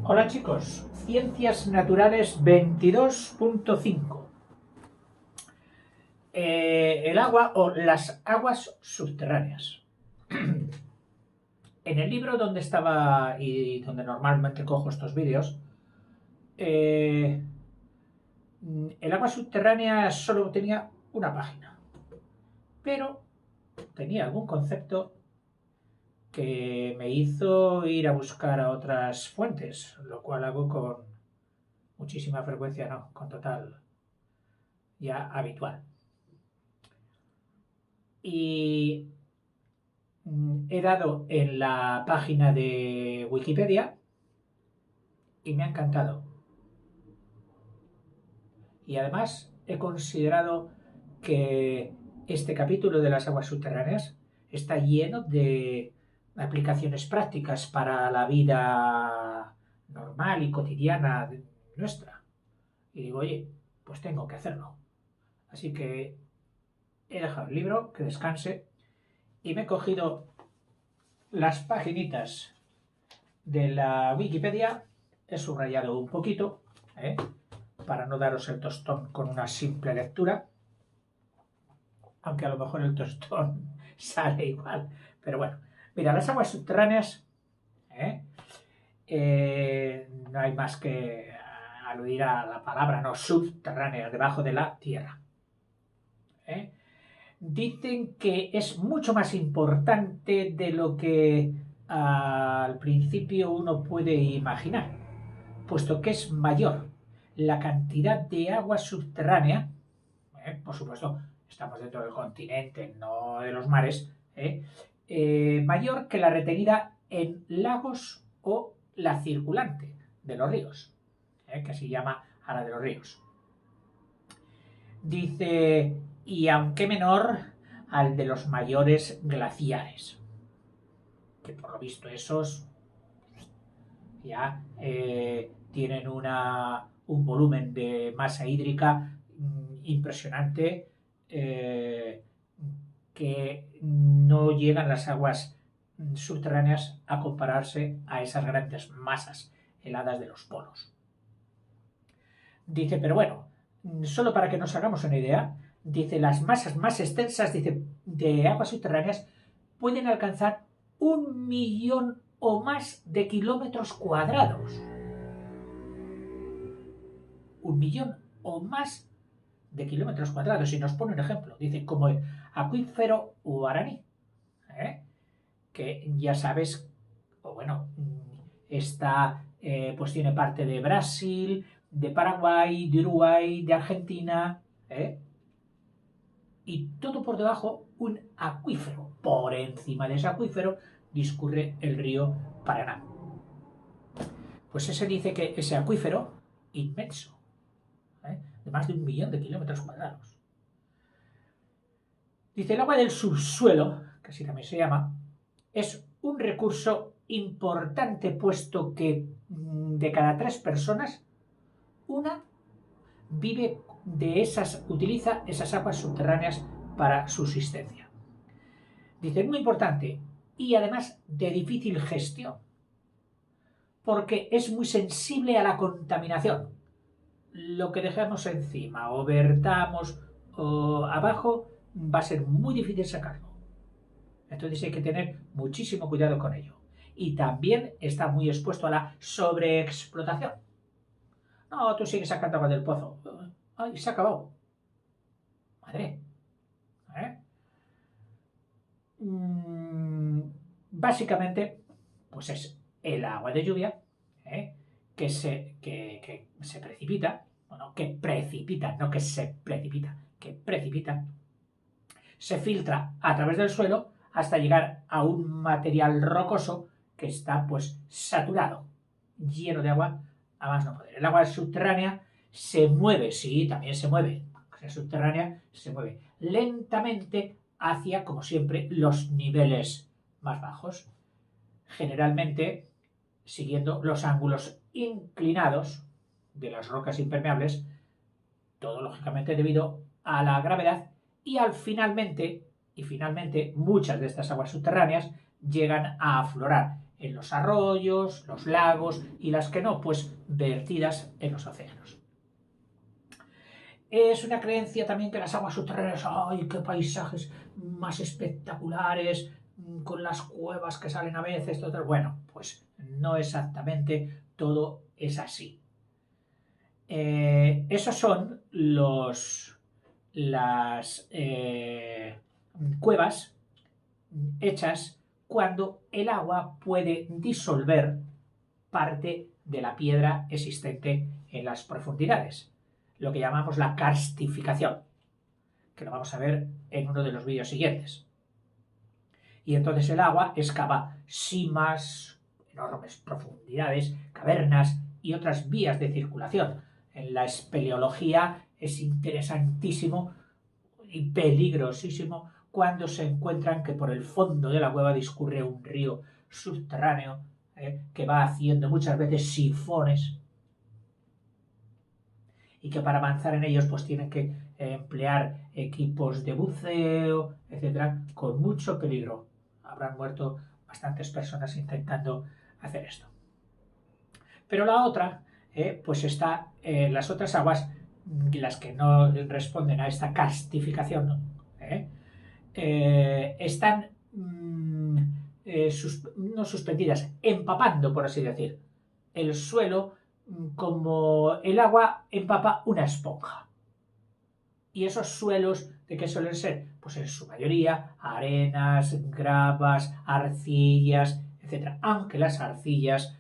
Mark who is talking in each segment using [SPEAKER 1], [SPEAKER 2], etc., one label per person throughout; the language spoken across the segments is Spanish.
[SPEAKER 1] Hola chicos, Ciencias Naturales 22.5. El agua o las aguas subterráneas. En el libro donde estaba y donde normalmente cojo estos vídeos, el agua subterránea solo tenía una página, pero tenía algún concepto que me hizo ir a buscar a otras fuentes, lo cual hago con muchísima frecuencia, no, con total ya habitual. Y he dado en la página de Wikipedia y me ha encantado. Y además he considerado que este capítulo de las aguas subterráneas está lleno de aplicaciones prácticas para la vida normal y cotidiana nuestra. Y digo, oye, pues tengo que hacerlo. Así que he dejado el libro que descanse y me he cogido las paginitas de la Wikipedia, he subrayado un poquito, para no daros el tostón con una simple lectura, aunque a lo mejor el tostón sale igual, pero bueno. Mira, las aguas subterráneas, no hay más que aludir a la palabra, no, subterráneas, debajo de la tierra. Dicen que es mucho más importante de lo que al principio uno puede imaginar, puesto que es mayor la cantidad de agua subterránea, por supuesto, estamos dentro del continente, no de los mares, mayor que la retenida en lagos o la circulante de los ríos, que se llama a la de los ríos. Dice, y aunque menor al de los mayores glaciares, que por lo visto esos ya tienen un volumen de masa hídrica impresionante, que no llegan las aguas subterráneas a compararse a esas grandes masas heladas de los polos. Dice, pero bueno, solo para que nos hagamos una idea, dice, las masas más extensas, dice, de aguas subterráneas pueden alcanzar 1.000.000 o más de kilómetros cuadrados. 1.000.000 o más de kilómetros cuadrados. Y nos pone un ejemplo, dice, como el acuífero Guaraní, que ya sabes, o bueno, está, pues tiene parte de Brasil, de Paraguay, de Uruguay, de Argentina, y todo por debajo un acuífero. Por encima de ese acuífero discurre el río Paraná. Pues ese dice que ese acuífero inmenso, de más de 1.000.000 de kilómetros cuadrados. Dice, el agua del subsuelo, que así también se llama, es un recurso importante, puesto que de cada 3 personas, una utiliza esas aguas subterráneas para subsistencia. Dice, muy importante y además de difícil gestión, porque es muy sensible a la contaminación. Lo que dejamos encima o vertamos o abajo va a ser muy difícil sacarlo. Entonces hay que tener muchísimo cuidado con ello. Y también está muy expuesto a la sobreexplotación. No, tú sigues sacando agua del pozo. ¡Ay, se ha acabado! Madre. Básicamente, pues es el agua de lluvia, que se precipita, bueno, que precipita, no que se precipita, que precipita, se filtra a través del suelo hasta llegar a un material rocoso que está pues saturado, lleno de agua a más no poder. El agua subterránea se mueve, sí, también se mueve, la subterránea se mueve lentamente hacia, como siempre, los niveles más bajos, generalmente siguiendo los ángulos inclinados de las rocas impermeables, todo lógicamente debido a la gravedad, y finalmente muchas de estas aguas subterráneas llegan a aflorar en los arroyos, los lagos, y las que no, pues vertidas en los océanos. Es una creencia también que las aguas subterráneas, ¡ay, qué paisajes más espectaculares! Con las cuevas que salen a veces, todo. Bueno, pues no exactamente todo es así. Esos son las cuevas hechas cuando el agua puede disolver parte de la piedra existente en las profundidades, lo que llamamos la karstificación, que lo vamos a ver en uno de los vídeos siguientes. Y entonces el agua excava simas, enormes profundidades, cavernas y otras vías de circulación. En la espeleología es interesantísimo y peligrosísimo cuando se encuentran que por el fondo de la cueva discurre un río subterráneo que va haciendo muchas veces sifones y que para avanzar en ellos pues tienen que emplear equipos de buceo, etcétera, con mucho peligro. Habrán muerto bastantes personas intentando hacer esto. Pero la otra, pues está las otras aguas, las que no responden a esta karstificación, están no suspendidas, empapando, por así decir, el suelo como el agua empapa una esponja. Y esos suelos, ¿de qué suelen ser? Pues en su mayoría arenas, gravas, arcillas, etc. Aunque las arcillas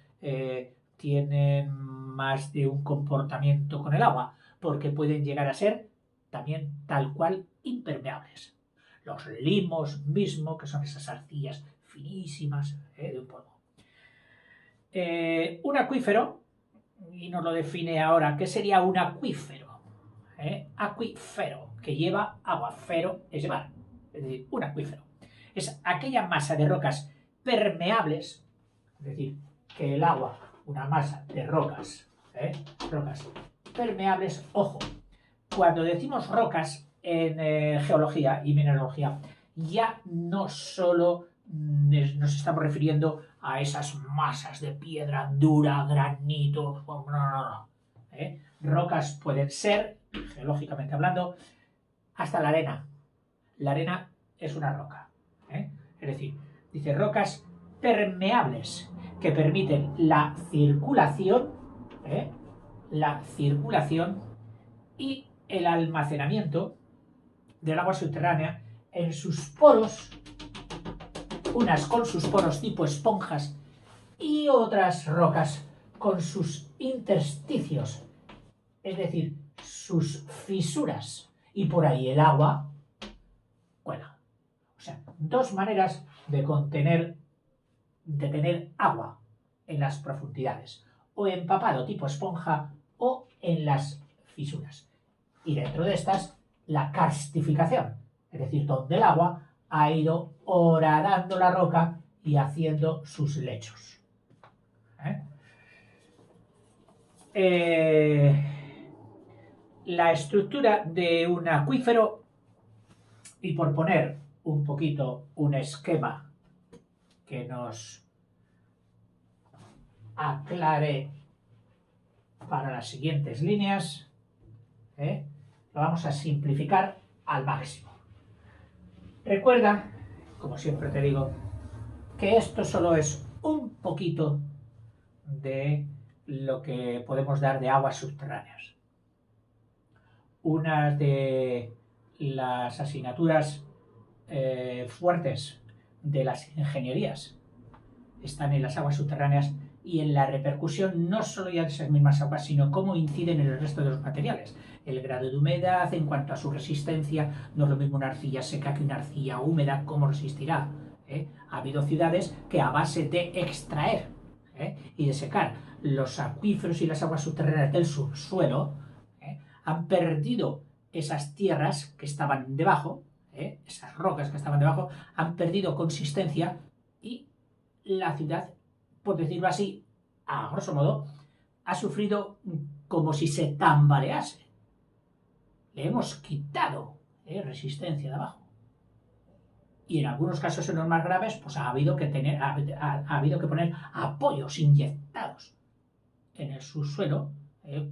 [SPEAKER 1] tienen más de un comportamiento con el agua, porque pueden llegar a ser también tal cual impermeables. Los limos mismo, que son esas arcillas finísimas de un polvo. Un acuífero, y nos lo define ahora, ¿qué sería un acuífero? Acuífero, que lleva agua, fero es llevar, es decir, un acuífero. Es aquella masa de rocas permeables, es decir, que el agua, una masa de rocas permeables, ojo, cuando decimos rocas en geología y mineralogía, ya no solo nos estamos refiriendo a esas masas de piedra dura, granito, no. Rocas pueden ser, geológicamente hablando, hasta la arena. La arena es una roca. Es decir, dice rocas permeables que permiten la circulación y el almacenamiento del agua subterránea en sus poros, unas con sus poros tipo esponjas y otras rocas con sus intersticios, es decir, sus fisuras, y por ahí el agua cuela. O sea, dos maneras de tener agua en las profundidades, o empapado tipo esponja o en las fisuras. Y dentro de estas, la karstificación, es decir, donde el agua ha ido horadando la roca y haciendo sus lechos. La estructura de un acuífero, y por poner un poquito un esquema que nos aclare para las siguientes líneas, lo vamos a simplificar al máximo. Recuerda, como siempre te digo, que esto solo es un poquito de lo que podemos dar de aguas subterráneas. Una de las asignaturas fuertes de las ingenierías están en las aguas subterráneas y en la repercusión no solo ya de esas mismas aguas, sino cómo inciden en el resto de los materiales. El grado de humedad en cuanto a su resistencia, no es lo mismo una arcilla seca que una arcilla húmeda, cómo resistirá. Ha habido ciudades que a base de extraer y de secar los acuíferos y las aguas subterráneas del subsuelo, han perdido esas tierras que estaban debajo, esas rocas que estaban debajo, han perdido consistencia y la ciudad, por decirlo así, a grosso modo, ha sufrido como si se tambalease. Le hemos quitado resistencia de abajo. Y en algunos casos en los más graves, pues ha habido que poner apoyos inyectados en el subsuelo,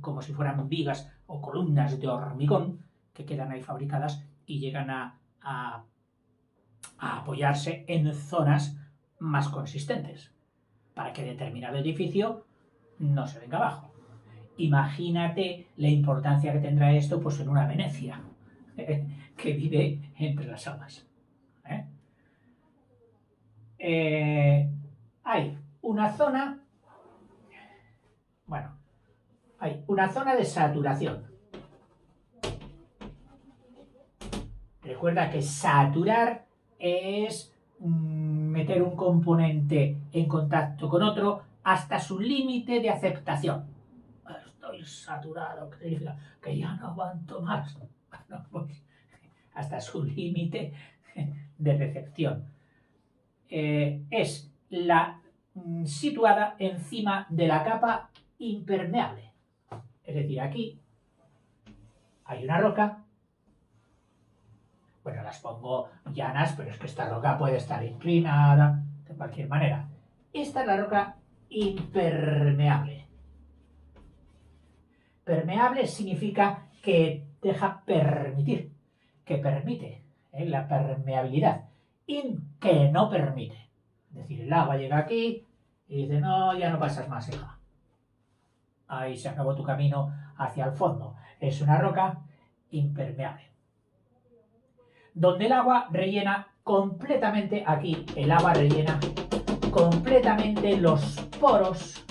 [SPEAKER 1] como si fueran vigas o columnas de hormigón que quedan ahí fabricadas y llegan a apoyarse en zonas más consistentes para que determinado edificio no se venga abajo. Imagínate la importancia que tendrá esto pues en una Venecia que vive entre las aguas. Hay una zona, hay una zona de saturación. Recuerda que saturar es meter un componente en contacto con otro hasta su límite de aceptación. Estoy saturado, ¿qué significa? Que ya no aguanto más. No, pues, hasta su límite de recepción. Es la situada encima de la capa impermeable. Es decir, aquí hay una roca. Bueno, las pongo llanas, pero es que esta roca puede estar inclinada, de cualquier manera. Esta es la roca impermeable. Permeable significa que deja permitir, que permite la permeabilidad, y que no permite. Es decir, el agua llega aquí y dice, no, ya no pasas más, hija. Ahí se acabó tu camino hacia el fondo. Es una roca impermeable. Donde el agua rellena completamente, aquí el agua rellena completamente los poros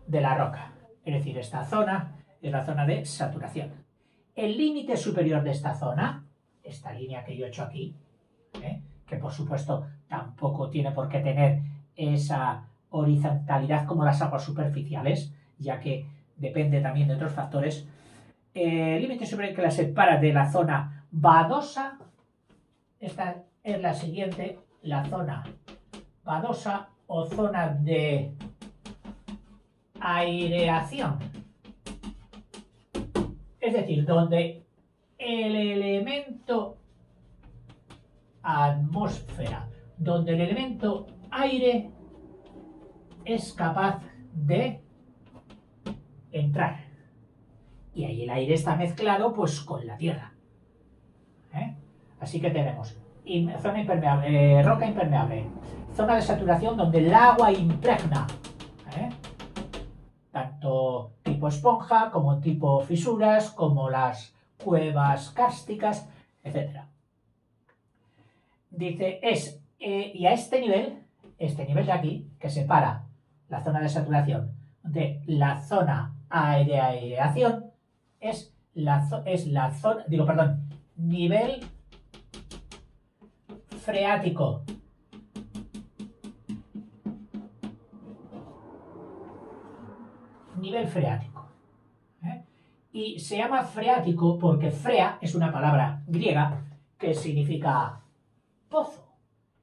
[SPEAKER 1] de la roca. Es decir, esta zona es la zona de saturación. El límite superior de esta zona, esta línea que yo he hecho aquí, que por supuesto tampoco tiene por qué tener esa horizontalidad como las aguas superficiales, ya que depende también de otros factores. El límite superior que la separa de la zona badosa, esta es la siguiente, la zona badosa o zona de aireación. Es decir, donde el elemento atmósfera, donde el elemento aire es capaz de entrar. Y ahí el aire está mezclado pues con la tierra. Así que tenemos zona impermeable, roca impermeable, zona de saturación donde el agua impregna, tanto tipo esponja como tipo fisuras, como las cuevas kársticas, etc. Dice, y a este nivel de aquí, que separa la zona de saturación de la zona de aireación, es la zona, nivel freático. Nivel freático. Y se llama freático porque frea es una palabra griega que significa pozo.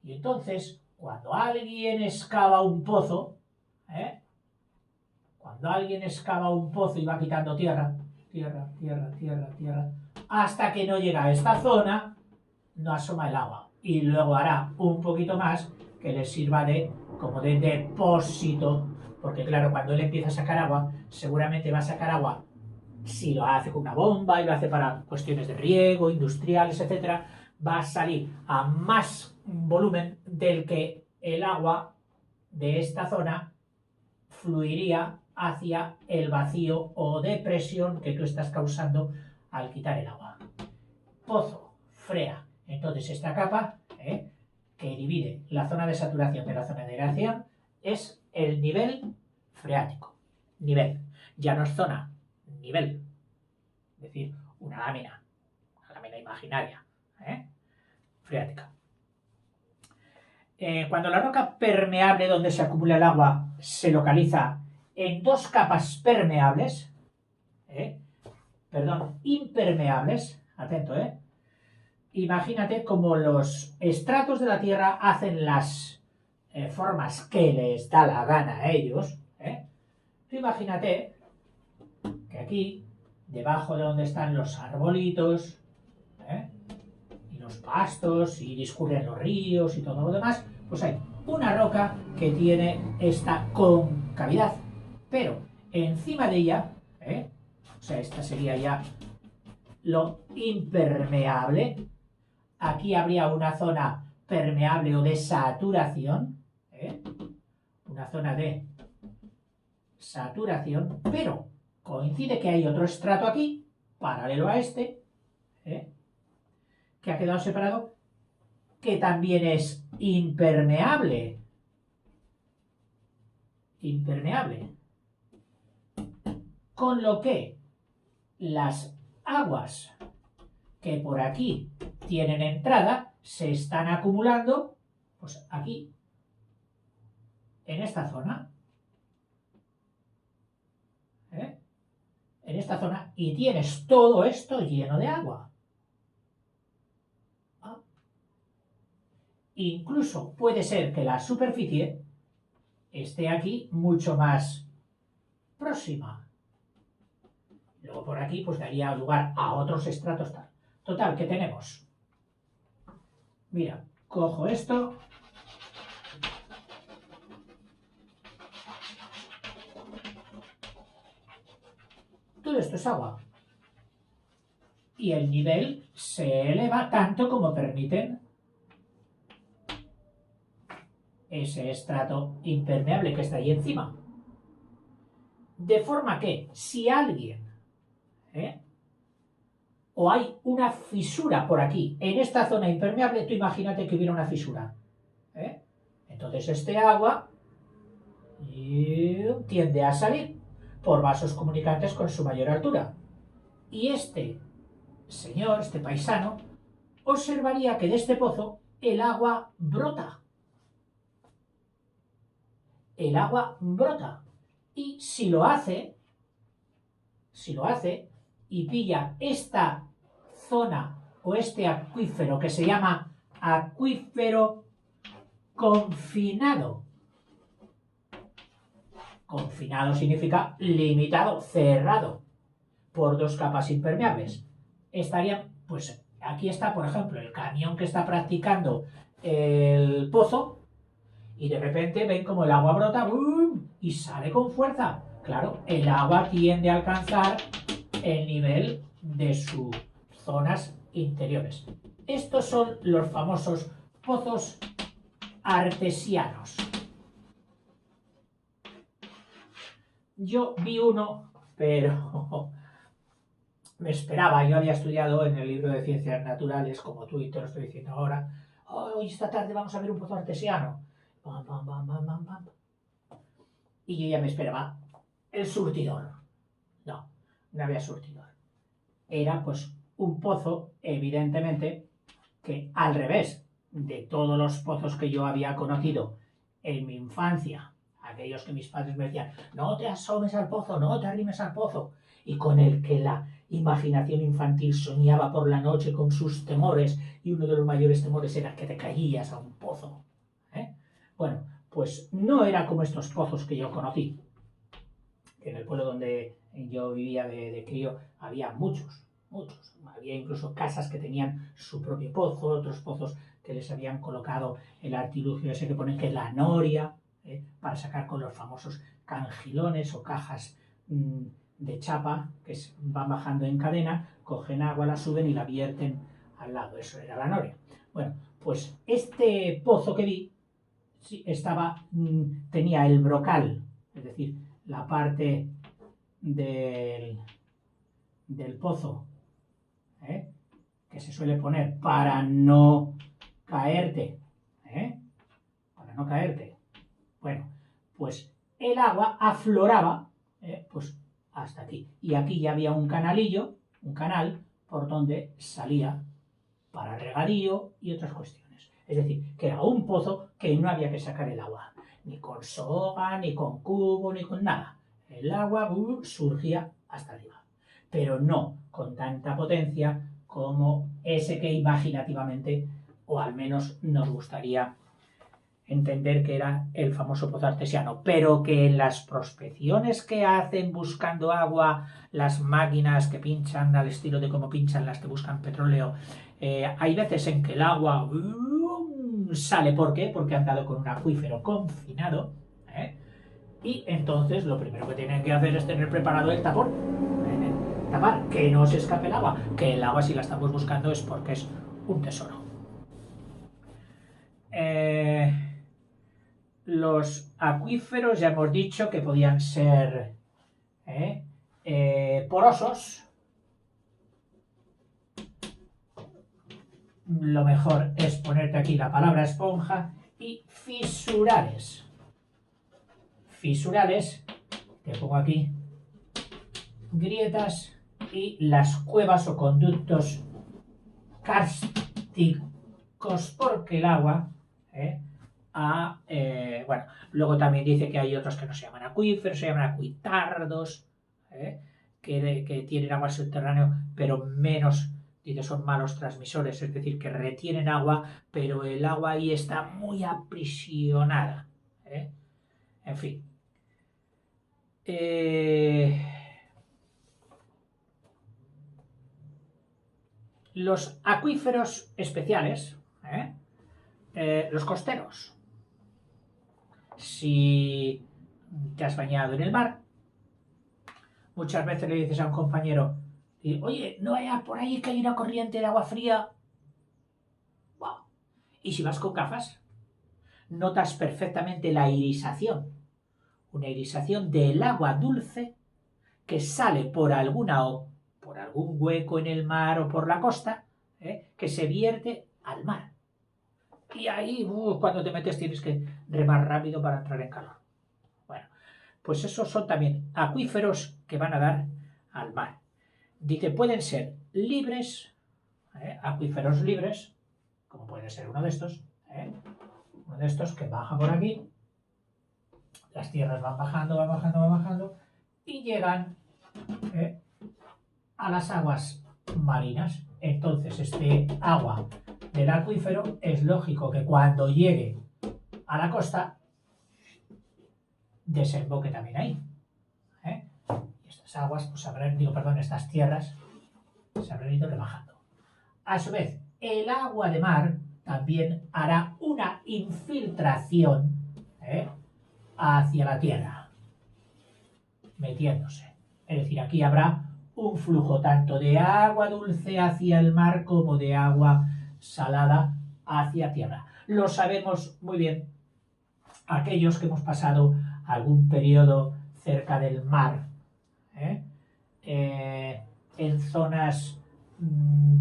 [SPEAKER 1] Y entonces, cuando alguien excava un pozo, y va quitando tierra, hasta que no llega a esta zona, no asoma el agua. Y luego hará un poquito más que le sirva como de depósito, porque claro, cuando él empieza a sacar agua, seguramente va a sacar agua, si lo hace con una bomba y lo hace para cuestiones de riego, industriales, etc., va a salir a más volumen del que el agua de esta zona fluiría hacia el vacío o depresión que tú estás causando al quitar el agua. Pozo, frea. Entonces esta capa, que divide la zona de saturación de la zona de aireación, es el nivel freático. Nivel. Ya no es zona, nivel. Es decir, una lámina imaginaria, freática. Cuando la roca permeable donde se acumula el agua se localiza en dos capas permeables, impermeables, atento, imagínate como los estratos de la Tierra hacen las formas que les da la gana a ellos, tú imagínate que aquí, debajo de donde están los arbolitos, y los pastos y discurren los ríos y todo lo demás, pues hay una roca que tiene esta concavidad, pero encima de ella, o sea, esta sería ya lo impermeable, aquí habría una zona permeable o de saturación, una zona de saturación, pero coincide que hay otro estrato aquí, paralelo a este, que ha quedado separado, que también es impermeable. Con lo que las aguas que por aquí tienen entrada se están acumulando, pues aquí, en esta zona, en esta zona, y tienes todo esto lleno de agua. Incluso puede ser que la superficie esté aquí mucho más próxima. Luego por aquí pues daría lugar a otros estratos tal. Total, ¿qué tenemos? Mira, cojo esto. Todo esto es agua. Y el nivel se eleva tanto como permiten ese estrato impermeable que está ahí encima. De forma que si alguien o hay una fisura por aquí, en esta zona impermeable, tú imagínate que hubiera una fisura. Entonces este agua tiende a salir por vasos comunicantes con su mayor altura. Y este señor, este paisano, observaría que de este pozo el agua brota. El agua brota. Y si lo hace y pilla esta zona o este acuífero que se llama acuífero confinado. Confinado significa limitado, cerrado, por dos capas impermeables. Estarían, pues aquí está, por ejemplo, el camión que está practicando el pozo y de repente ven como el agua brota y sale con fuerza. Claro, el agua tiende a alcanzar el nivel de sus zonas interiores. Estos son los famosos pozos artesianos. Yo vi uno, pero me esperaba. Yo había estudiado en el libro de Ciencias Naturales, como tú y te lo estoy diciendo ahora. Hoy esta tarde vamos a ver un pozo artesiano. Bam, bam, bam, bam, bam, bam. Y yo ya me esperaba el surtidor. No había surtidor. Era pues un pozo, evidentemente, que al revés de todos los pozos que yo había conocido en mi infancia, aquellos que mis padres me decían, no te asomes al pozo, no te arrimes al pozo, y con el que la imaginación infantil soñaba por la noche con sus temores, y uno de los mayores temores era que te caías a un pozo. Bueno, pues no era como estos pozos que yo conocí. En el pueblo donde yo vivía de crío había muchos. Había incluso casas que tenían su propio pozo, otros pozos que les habían colocado el artilugio ese que ponen, que es la noria, para sacar con los famosos cangilones o cajas de chapa que van bajando en cadena, cogen agua, la suben y la vierten al lado. Eso era la noria. Bueno, pues este pozo que vi tenía el brocal, es decir, la parte del pozo que se suele poner para no caerte, Bueno, pues el agua afloraba pues hasta aquí. Y aquí ya había un canalillo, un canal, por donde salía para regadío y otras cuestiones. Es decir, que era un pozo que no había que sacar el agua, ni con soga, ni con cubo, ni con nada. El agua surgía hasta arriba, pero no con tanta potencia como ese que imaginativamente, o al menos nos gustaría entender que era el famoso pozo artesiano, pero que en las prospecciones que hacen buscando agua, las máquinas que pinchan al estilo de cómo pinchan las que buscan petróleo Hay veces en que el agua sale, ¿por qué? Porque han dado con un acuífero confinado, ¿eh? Y entonces lo primero que tienen que hacer es tener preparado el tapón, tapar, que no se escape el agua, que el agua si la estamos buscando es porque es un tesoro. Los acuíferos ya hemos dicho que podían ser porosos. Lo mejor es ponerte aquí la palabra esponja, y fisurales. Fisurales, te pongo aquí grietas, y las cuevas o conductos kársticos, porque el agua bueno, luego también dice que hay otros que no se llaman acuíferos, se llaman acuitardos, que tienen agua subterránea, pero menos, dice, son malos transmisores, es decir, que retienen agua, pero el agua ahí está muy aprisionada. En fin. Los acuíferos especiales, los costeros. Si te has bañado en el mar, muchas veces le dices a un compañero, oye, no hay por ahí que hay una corriente de agua fría. Wow. Y si vas con gafas, notas perfectamente la irisación, una irisación del agua dulce que sale por algún hueco en el mar o por la costa, que se vierte al mar. Y ahí, cuando te metes, tienes que remar rápido para entrar en calor. Bueno, pues esos son también acuíferos que van a dar al mar. Dice, pueden ser libres, acuíferos libres, como puede ser uno de estos que baja por aquí, las tierras van bajando, y llegan a las aguas marinas. Entonces, este agua del acuífero es lógico que cuando llegue a la costa desemboque también ahí. Y estas aguas, pues estas tierras se habrán ido rebajando. A su vez, el agua de mar también hará una infiltración hacia la tierra, metiéndose. Es decir, aquí habrá un flujo tanto de agua dulce hacia el mar como de agua salada hacia tierra. Lo sabemos muy bien aquellos que hemos pasado algún periodo cerca del mar, en zonas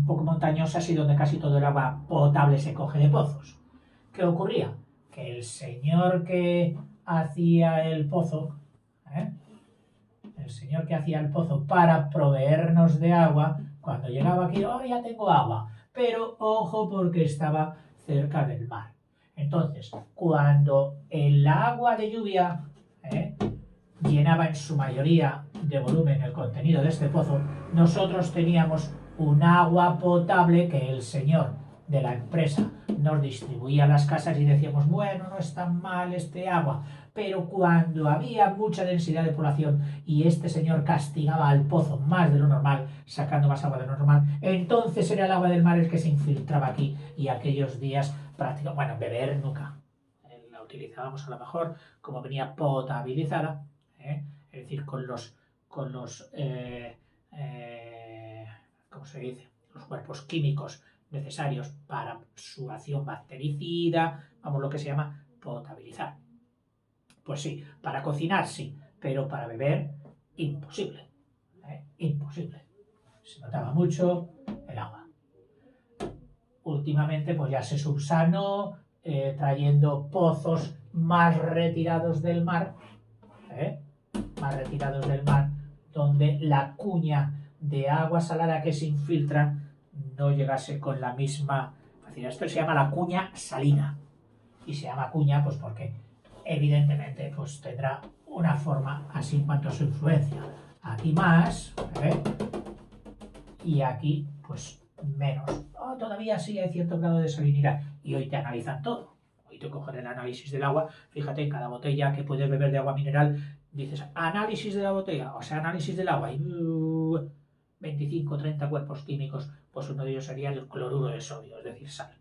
[SPEAKER 1] poco montañosas y donde casi todo el agua potable se coge de pozos. ¿Qué ocurría? Que el señor que hacía el pozo, para proveernos de agua, cuando llegaba aquí, ya tengo agua, pero ojo porque estaba cerca del mar. Entonces, cuando el agua de lluvia llenaba en su mayoría de volumen el contenido de este pozo, nosotros teníamos un agua potable que el señor de la empresa nos distribuía a las casas y decíamos, bueno, no es tan mal este agua. Pero cuando había mucha densidad de población y este señor castigaba al pozo más de lo normal, sacando más agua de lo normal, entonces era el agua del mar el que se infiltraba aquí, y aquellos días prácticamente, bueno, beber nunca. La utilizábamos a lo mejor como venía potabilizada, es decir, con los ¿cómo se dice? Los cuerpos químicos necesarios para su acción bactericida, vamos, lo que se llama potabilizar. Pues sí, para cocinar sí, pero para beber, imposible. Imposible. Se notaba mucho el agua. Últimamente, pues ya se subsanó, trayendo pozos más retirados del mar, donde la cuña de agua salada que se infiltra no llegase con la misma facilidad. Esto se llama la cuña salina. Y se llama cuña pues porque evidentemente pues tendrá una forma así en cuanto a su influencia. Aquí más, y aquí pues menos. Todavía sí hay cierto grado de salinidad. Y hoy te analizan todo. Hoy te cogen el análisis del agua. Fíjate, en cada botella que puedes beber de agua mineral, dices análisis de la botella, o sea, análisis del agua. Y 25 o 30 cuerpos químicos, pues uno de ellos sería el cloruro de sodio, es decir, sal.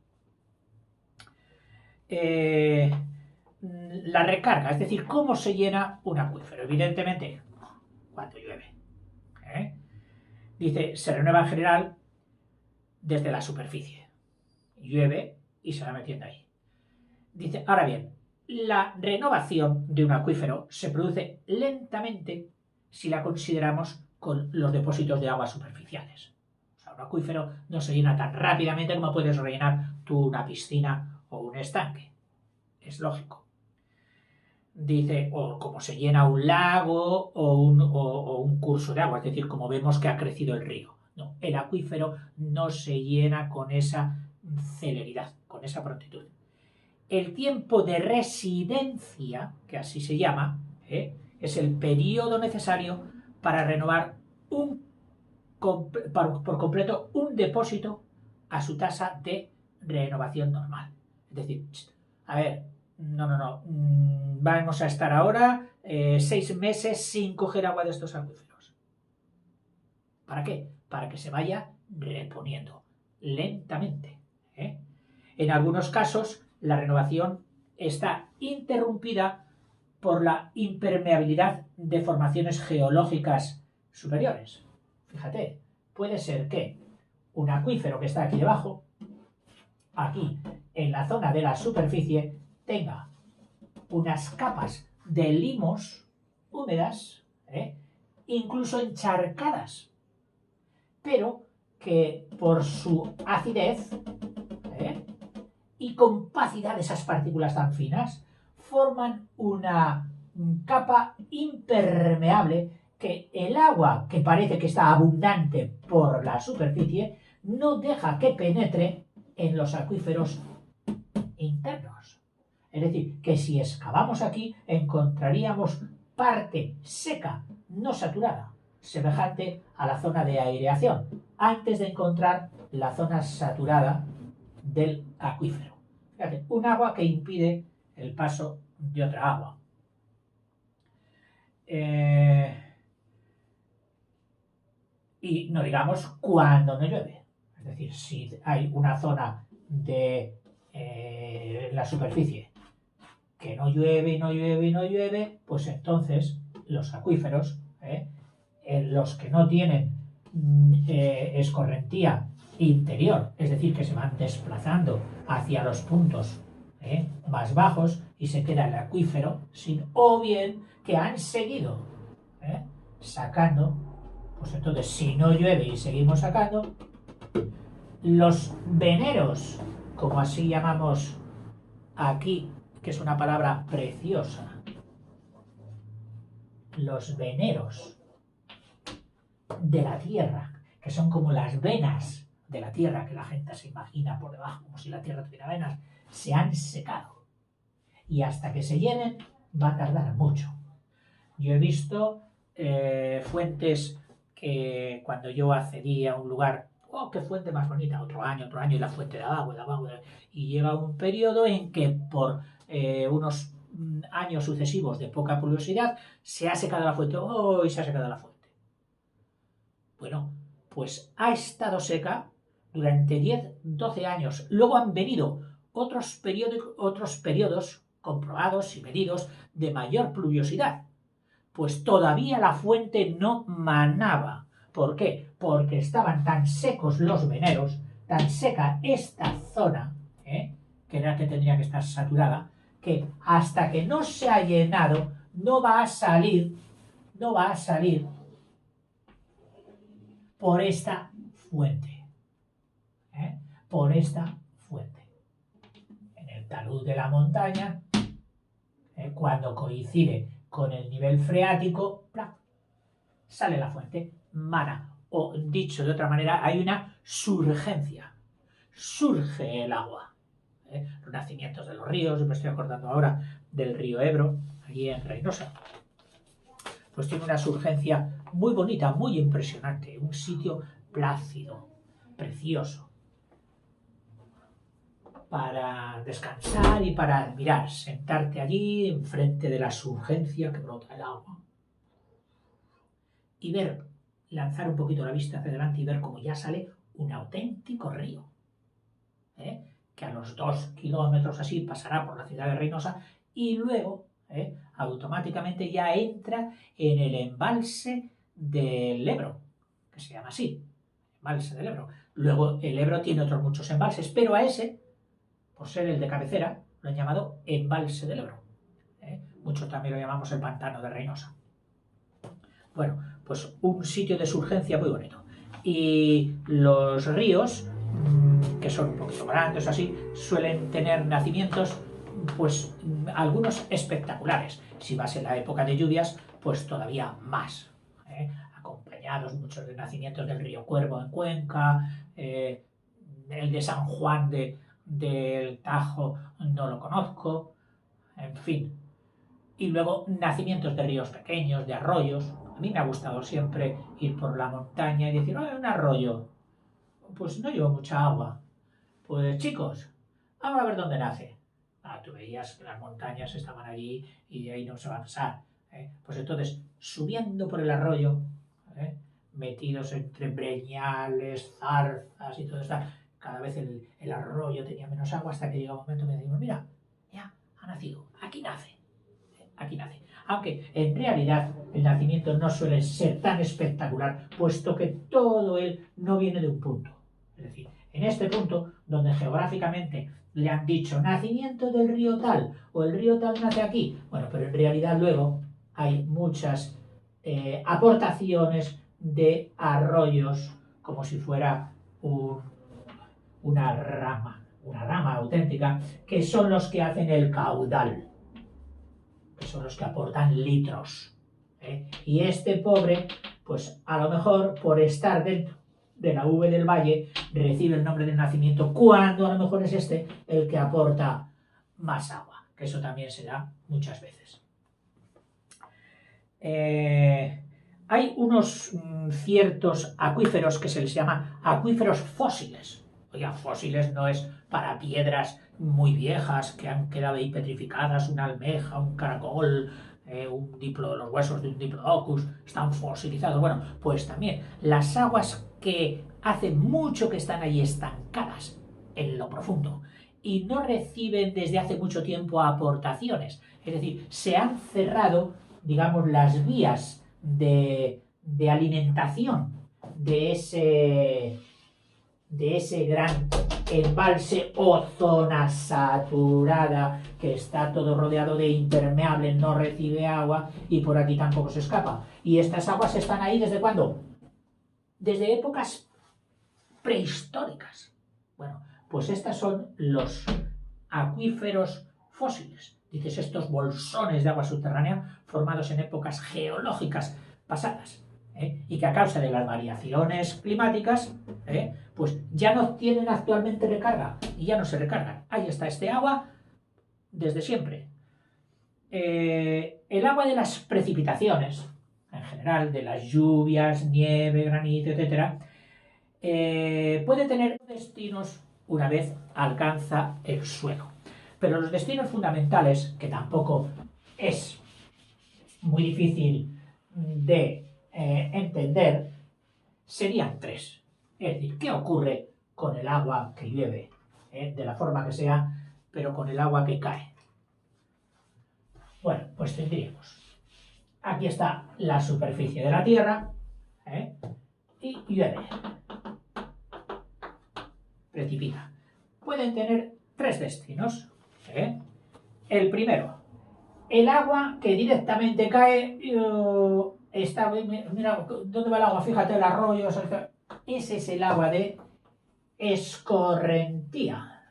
[SPEAKER 1] La recarga, es decir, cómo se llena un acuífero. Evidentemente, cuando llueve. Dice, se renueva en general desde la superficie. Llueve y se va metiendo ahí. Dice, ahora bien, la renovación de un acuífero se produce lentamente si la consideramos con los depósitos de agua superficiales. O sea, un acuífero no se llena tan rápidamente como puedes rellenar tú una piscina o un estanque. Es lógico. Dice, o como se llena un lago o un curso de agua, es decir, como vemos que ha crecido el río. No, el acuífero no se llena con esa celeridad, con esa prontitud. El tiempo de residencia, que así se llama, es el periodo necesario para renovar por completo un depósito a su tasa de renovación normal. Es decir, a ver, no, vamos a estar ahora 6 meses sin coger agua de estos acuíferos. ¿Para qué? Para que se vaya reponiendo lentamente. En algunos casos, la renovación está interrumpida por la impermeabilidad de formaciones geológicas superiores. Fíjate, puede ser que un acuífero que está aquí debajo, aquí en la zona de la superficie, tenga unas capas de limos húmedas, incluso encharcadas, pero que por su acidez y compacidad de esas partículas tan finas, forman una capa impermeable que el agua, que parece que está abundante por la superficie, no deja que penetre en los acuíferos internos. Es decir, que si excavamos aquí, encontraríamos parte seca, no saturada, semejante a la zona de aireación, antes de encontrar la zona saturada del acuífero. Fíjate, un agua que impide el paso de otra agua. Y no digamos cuando no llueve. Es decir, si hay una zona de la superficie que no llueve, pues entonces los acuíferos, los que no tienen escorrentía interior, es decir, que se van desplazando hacia los puntos más bajos y se queda el acuífero sin, o bien que han seguido sacando, pues entonces si no llueve y seguimos sacando, los veneros, como así llamamos aquí, que es una palabra preciosa, los veneros de la tierra, que son como las venas de la tierra que la gente se imagina por debajo, como si la tierra tuviera venas, se han secado. Y hasta que se llenen va a tardar mucho. Yo he visto fuentes que cuando yo accedí a un lugar, ¡oh, qué fuente más bonita! Otro año, y la fuente de agua, y llega un periodo en que por unos años sucesivos de poca pluviosidad se ha secado la fuente, ¡oh! Y se ha secado la fuente. Bueno, pues ha estado seca durante 10, 12 años. Luego han venido otros periodos comprobados y medidos de mayor pluviosidad. Pues todavía la fuente no manaba. ¿Por qué? Porque estaban tan secos los veneros, tan seca esta zona, que era que tendría que estar saturada, que hasta que no se ha llenado no va a salir por esta fuente. Por esta fuente. En el talud de la montaña, cuando coincide con el nivel freático, ¡plaf!, sale la fuente, mana. O dicho de otra manera, hay una surgencia. Surge el agua. Los nacimientos de los ríos, me estoy acordando ahora del río Ebro, allí en Reynosa. Pues tiene una surgencia muy bonita, muy impresionante. Un sitio plácido, precioso, para descansar y para admirar, sentarte allí enfrente de la surgencia que brota el agua y ver lanzar un poquito la vista hacia adelante y ver cómo ya sale un auténtico río, que a los 2 kilómetros así pasará por la ciudad de Reynosa y luego automáticamente ya entra en el embalse del Ebro, que se llama así, embalse del Ebro. Luego el Ebro tiene otros muchos embalses, pero a ese, por ser el de cabecera, lo han llamado embalse del Ebro. Muchos también lo llamamos el pantano de Reynosa. Bueno, pues un sitio de surgencia muy bonito. Y los ríos, que son un poquito grandes así, suelen tener nacimientos, pues algunos espectaculares. Si vas en la época de lluvias, pues todavía más. Acompañados muchos de nacimientos del río Cuervo en Cuenca, el de San Juan del Tajo no lo conozco, en fin. Y luego nacimientos de ríos pequeños, de arroyos. A mí me ha gustado siempre ir por la montaña y decir, ¡oh, un arroyo! Pues no llevo mucha agua. Pues chicos, vamos a ver dónde nace. Tú veías que las montañas estaban allí y de ahí no se va a pasar. Pues entonces, subiendo por el arroyo, metidos entre breñales, zarzas y todo eso, cada vez el arroyo tenía menos agua hasta que llega un momento que decimos, mira, ya ha nacido, aquí nace. Aquí nace. Aunque en realidad el nacimiento no suele ser tan espectacular, puesto que todo él no viene de un punto. Es decir, en este punto, donde geográficamente le han dicho nacimiento del río tal, o el río tal nace aquí, bueno, pero en realidad luego hay muchas aportaciones de arroyos, como si fuera una rama auténtica, que son los que hacen el caudal, que son los que aportan litros. Y este pobre, pues a lo mejor por estar dentro de la V del Valle, recibe el nombre del nacimiento, cuando a lo mejor es este el que aporta más agua, que eso también se da muchas veces. Hay unos ciertos acuíferos que se les llama acuíferos fósiles. Oiga, fósiles no es para piedras muy viejas que han quedado ahí petrificadas, una almeja, un caracol, los huesos de un diplodocus están fosilizados. Bueno, pues también las aguas que hace mucho que están ahí estancadas en lo profundo y no reciben desde hace mucho tiempo aportaciones. Es decir, se han cerrado, digamos, las vías de alimentación de ese gran embalse o zona saturada que está todo rodeado de impermeable, no recibe agua y por aquí tampoco se escapa. Y estas aguas están ahí ¿desde cuándo? Desde épocas prehistóricas. Bueno, pues estos son los acuíferos fósiles. Dices, estos bolsones de agua subterránea formados en épocas geológicas pasadas. Y que a causa de las variaciones climáticas, pues ya no tienen actualmente recarga y ya no se recargan. Ahí está este agua desde siempre. El agua de las precipitaciones, en general, de las lluvias, nieve, granizo, etc., puede tener destinos una vez alcanza el suelo. Pero los destinos fundamentales, que tampoco es muy difícil de entender, serían tres. Es decir, ¿qué ocurre con el agua que llueve? De la forma que sea, pero con el agua que cae. Bueno, pues tendríamos. Aquí está la superficie de la Tierra, y llueve. Precipita. Pueden tener tres destinos. El primero, el agua que directamente cae, mira, ¿dónde va el agua? Fíjate, el arroyo, ese es el agua de escorrentía.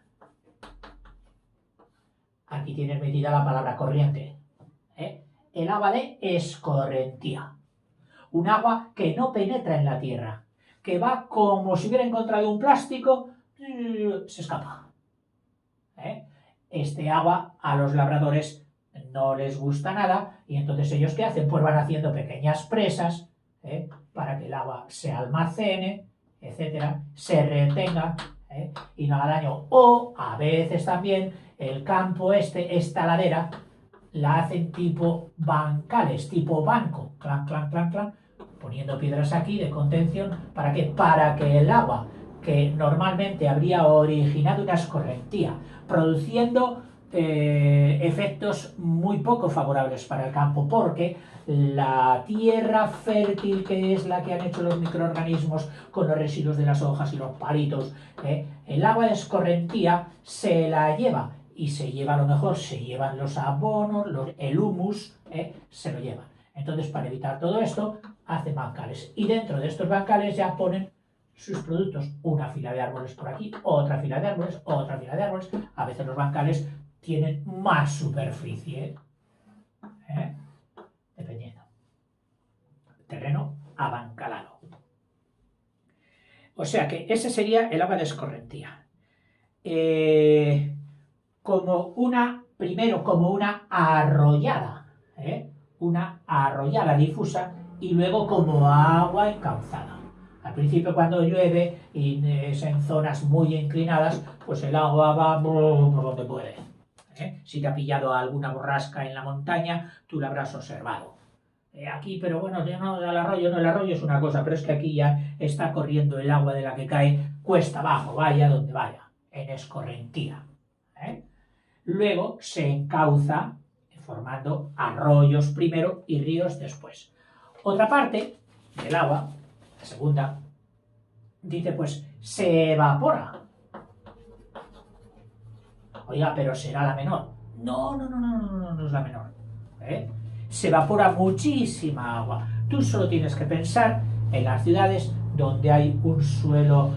[SPEAKER 1] Aquí tienes metida la palabra corriente. El agua de escorrentía. Un agua que no penetra en la tierra, que va como si hubiera encontrado un plástico, se escapa. Este agua a los labradores no les gusta nada y entonces ellos ¿qué hacen? Pues van haciendo pequeñas presas para que el agua se almacene, etcétera, se retenga y no haga daño. O a veces también el campo esta ladera, la hacen tipo bancales, tipo banco, clan, clan, clan, clan, poniendo piedras aquí de contención. ¿Para qué? Para que el agua, que normalmente habría originado una escorrentía, produciendo efectos muy poco favorables para el campo, porque la tierra fértil, que es la que han hecho los microorganismos con los residuos de las hojas y los palitos, el agua de escorrentía se la lleva, y se lleva, a lo mejor se llevan los abonos, el humus, se lo llevan. Entonces, para evitar todo esto, hacen bancales, y dentro de estos bancales ya ponen sus productos, una fila de árboles por aquí, otra fila de árboles, otra fila de árboles. A veces los bancales tienen más superficie, dependiendo. Terreno abancalado. O sea que ese sería el agua de escorrentía. Primero como una arrollada, una arrollada difusa, y luego como agua encauzada. Al principio, cuando llueve y es en zonas muy inclinadas, pues el agua va por donde puede. Si te ha pillado alguna borrasca en la montaña, tú la habrás observado. Aquí, pero bueno, ya no, el arroyo es una cosa, pero es que aquí ya está corriendo el agua de la que cae cuesta abajo, vaya donde vaya, en escorrentía. Luego se encauza formando arroyos primero y ríos después. Otra parte del agua, la segunda, dice pues se evapora. Oiga, pero será la menor. No es la menor. Se evapora muchísima agua. Tú solo tienes que pensar en las ciudades donde hay un suelo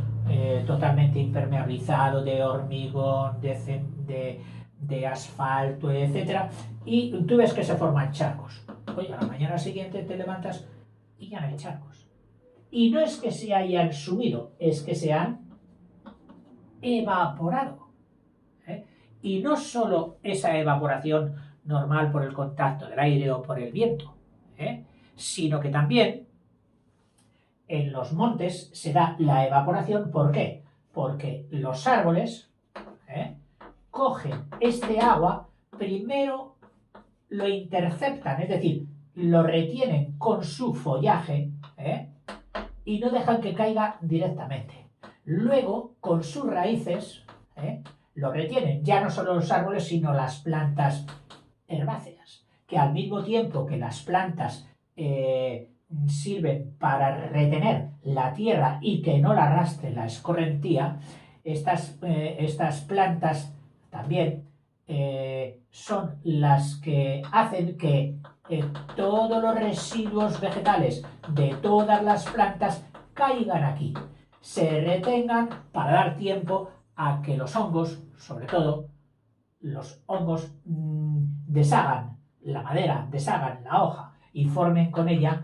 [SPEAKER 1] totalmente impermeabilizado, de hormigón, de asfalto, etc. Y tú ves que se forman charcos. Oye, a la mañana siguiente te levantas y ya no hay charcos. Y no es que se hayan sumido, es que se han evaporado. Y no solo esa evaporación normal por el contacto del aire o por el viento, sino que también en los montes se da la evaporación. ¿Por qué? Porque los árboles cogen este agua, primero lo interceptan, es decir, lo retienen con su follaje, y no dejan que caiga directamente. Luego, con sus raíces, lo retienen, ya no solo los árboles, sino las plantas herbáceas, que al mismo tiempo que las plantas sirven para retener la tierra y que no la arrastre la escorrentía, estas plantas también son las que hacen que todos los residuos vegetales de todas las plantas caigan aquí, se retengan para dar tiempo a que los hongos, sobre todo los hongos, deshagan la madera, deshagan la hoja y formen con ella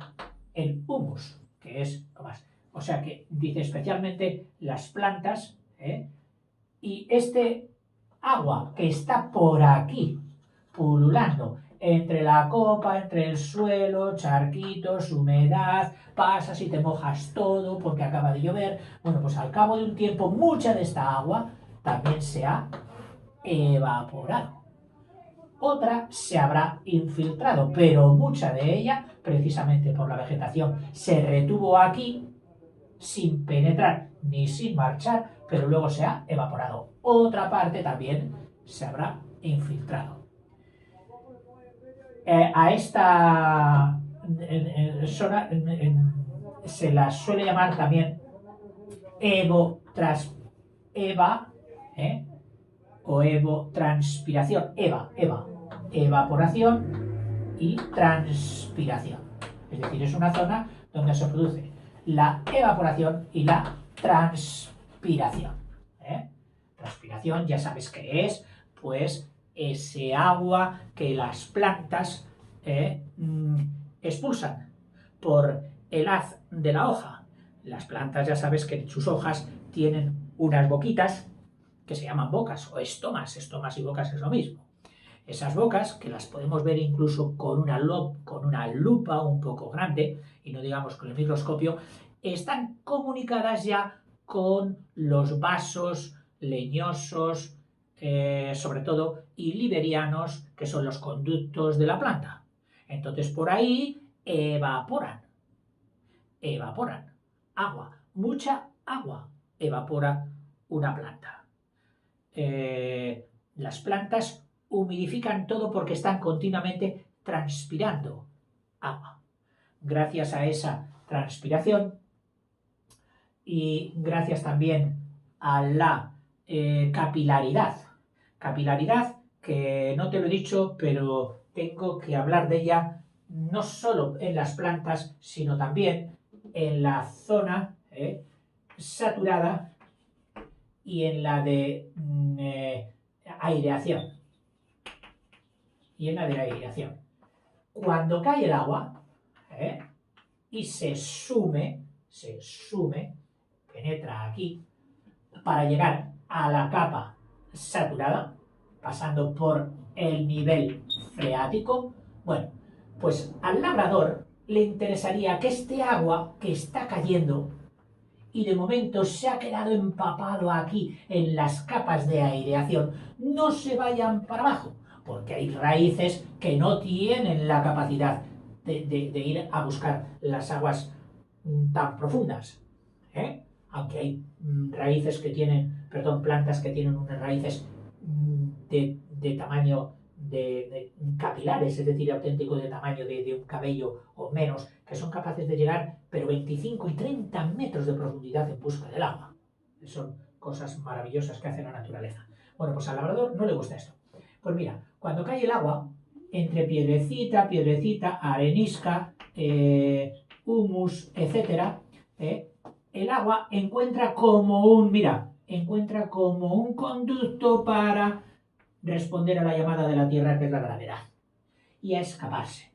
[SPEAKER 1] el humus, que es lo más. O sea que dice especialmente las plantas, y este agua que está por aquí pululando entre la copa, entre el suelo, charquitos, humedad, pasas y te mojas todo porque acaba de llover. Bueno, pues al cabo de un tiempo mucha de esta agua también se ha evaporado. Otra se habrá infiltrado, pero mucha de ella, precisamente por la vegetación, se retuvo aquí sin penetrar ni sin marchar, pero luego se ha evaporado. Otra parte también se habrá infiltrado. A esta zona se la suele llamar también o evotranspiración. Evaporación y transpiración. Es decir, es una zona donde se produce la evaporación y la transpiración. Transpiración, ya sabes qué es, pues ese agua que las plantas expulsan por el haz de la hoja. Las plantas, ya sabes que en sus hojas tienen unas boquitas que se llaman bocas o estomas. Estomas y bocas es lo mismo. Esas bocas, que las podemos ver incluso con una lupa un poco grande, y no digamos con el microscopio, están comunicadas ya con los vasos leñosos, sobre todo, y liberianos, que son los conductos de la planta. Entonces por ahí evaporan. evaporan agua. Mucha agua evapora una planta. Las plantas humidifican todo porque están continuamente transpirando agua. Gracias a esa transpiración y gracias también a la capilaridad que no te lo he dicho, pero tengo que hablar de ella no solo en las plantas, sino también en la zona saturada y en la de aireación. Cuando cae el agua y se sume, penetra aquí, para llegar a la capa saturada, pasando por el nivel freático, bueno, pues al labrador le interesaría que este agua que está cayendo y de momento se ha quedado empapado aquí en las capas de aireación, no se vayan para abajo, porque hay raíces que no tienen la capacidad de ir a buscar las aguas tan profundas, aunque hay plantas que tienen unas raíces de tamaño de capilares, es decir, auténtico de tamaño de un cabello o menos, que son capaces de llegar, pero 25 y 30 metros de profundidad en busca del agua. Son cosas maravillosas que hace la naturaleza. Bueno, pues al labrador no le gusta esto. Pues mira, cuando cae el agua, entre piedrecita, arenisca, humus, etcétera, el agua encuentra como un conducto para responder a la llamada de la Tierra, que es la gravedad, y a escaparse.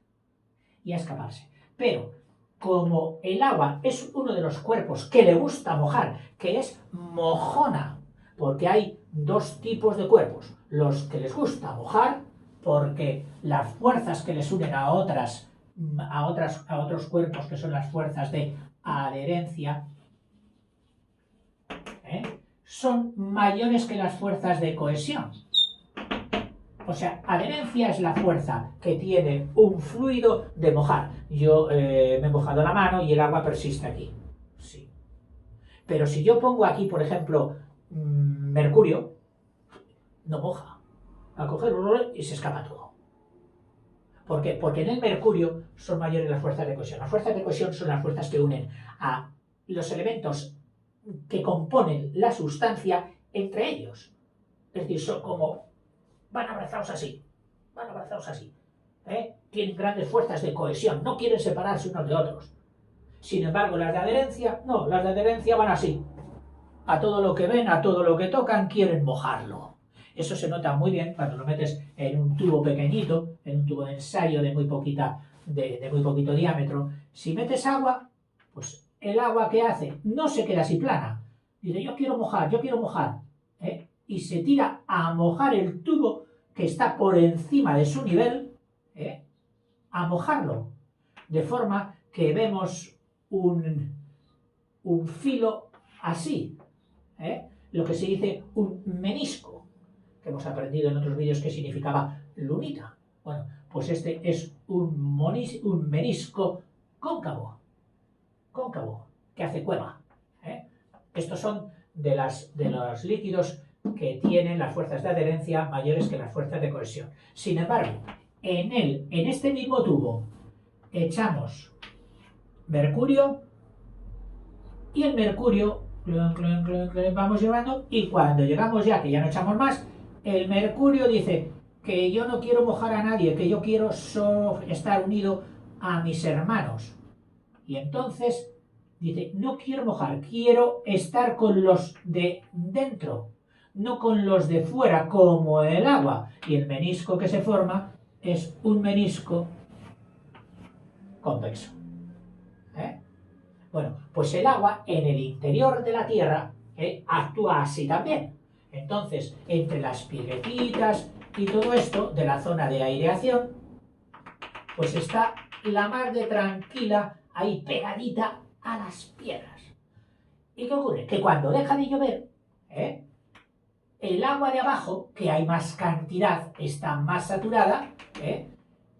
[SPEAKER 1] Pero como el agua es uno de los cuerpos que le gusta mojar, que es mojona, porque hay dos tipos de cuerpos, los que les gusta mojar porque las fuerzas que les unen a otros cuerpos, que son las fuerzas de adherencia, son mayores que las fuerzas de cohesión. O sea, adherencia es la fuerza que tiene un fluido de mojar. Yo me he mojado la mano y el agua persiste aquí. Sí. Pero si yo pongo aquí, por ejemplo, mercurio, no moja. Va a coger y se escapa todo. ¿Por qué? Porque en el mercurio son mayores las fuerzas de cohesión. Las fuerzas de cohesión son las fuerzas que unen a los elementos que componen la sustancia entre ellos. Es decir, son como... van abrazados así. Tienen grandes fuerzas de cohesión, no quieren separarse unos de otros. Sin embargo, las de adherencia, no, las de adherencia van así. A todo lo que ven, a todo lo que tocan, quieren mojarlo. Eso se nota muy bien cuando lo metes en un tubo pequeñito, en un tubo de ensayo de muy poquito diámetro. Si metes agua, pues el agua que hace no se queda así plana. Dice, yo quiero mojar, y se tira a mojar el tubo que está por encima de su nivel, a mojarlo, de forma que vemos un filo así, lo que se dice un menisco, que hemos aprendido en otros vídeos que significaba lunita. Bueno, pues este es un menisco cóncavo, que hace cueva. Estos son de los líquidos que tienen las fuerzas de adherencia mayores que las fuerzas de cohesión. Sin embargo, en este mismo tubo echamos mercurio y el mercurio vamos llevando, y cuando llegamos ya, que ya no echamos más, el mercurio dice que yo no quiero mojar a nadie, que yo quiero estar unido a mis hermanos. Y entonces dice, no quiero mojar, quiero estar con los de dentro, no con los de fuera, como el agua. Y el menisco que se forma es un menisco convexo. Bueno, pues el agua en el interior de la Tierra actúa así también. Entonces, entre las piedrecitas y todo esto de la zona de aireación, pues está la mar de tranquila ahí pegadita a las piedras. ¿Y qué ocurre? Que cuando deja de llover, el agua de abajo, que hay más cantidad, está más saturada,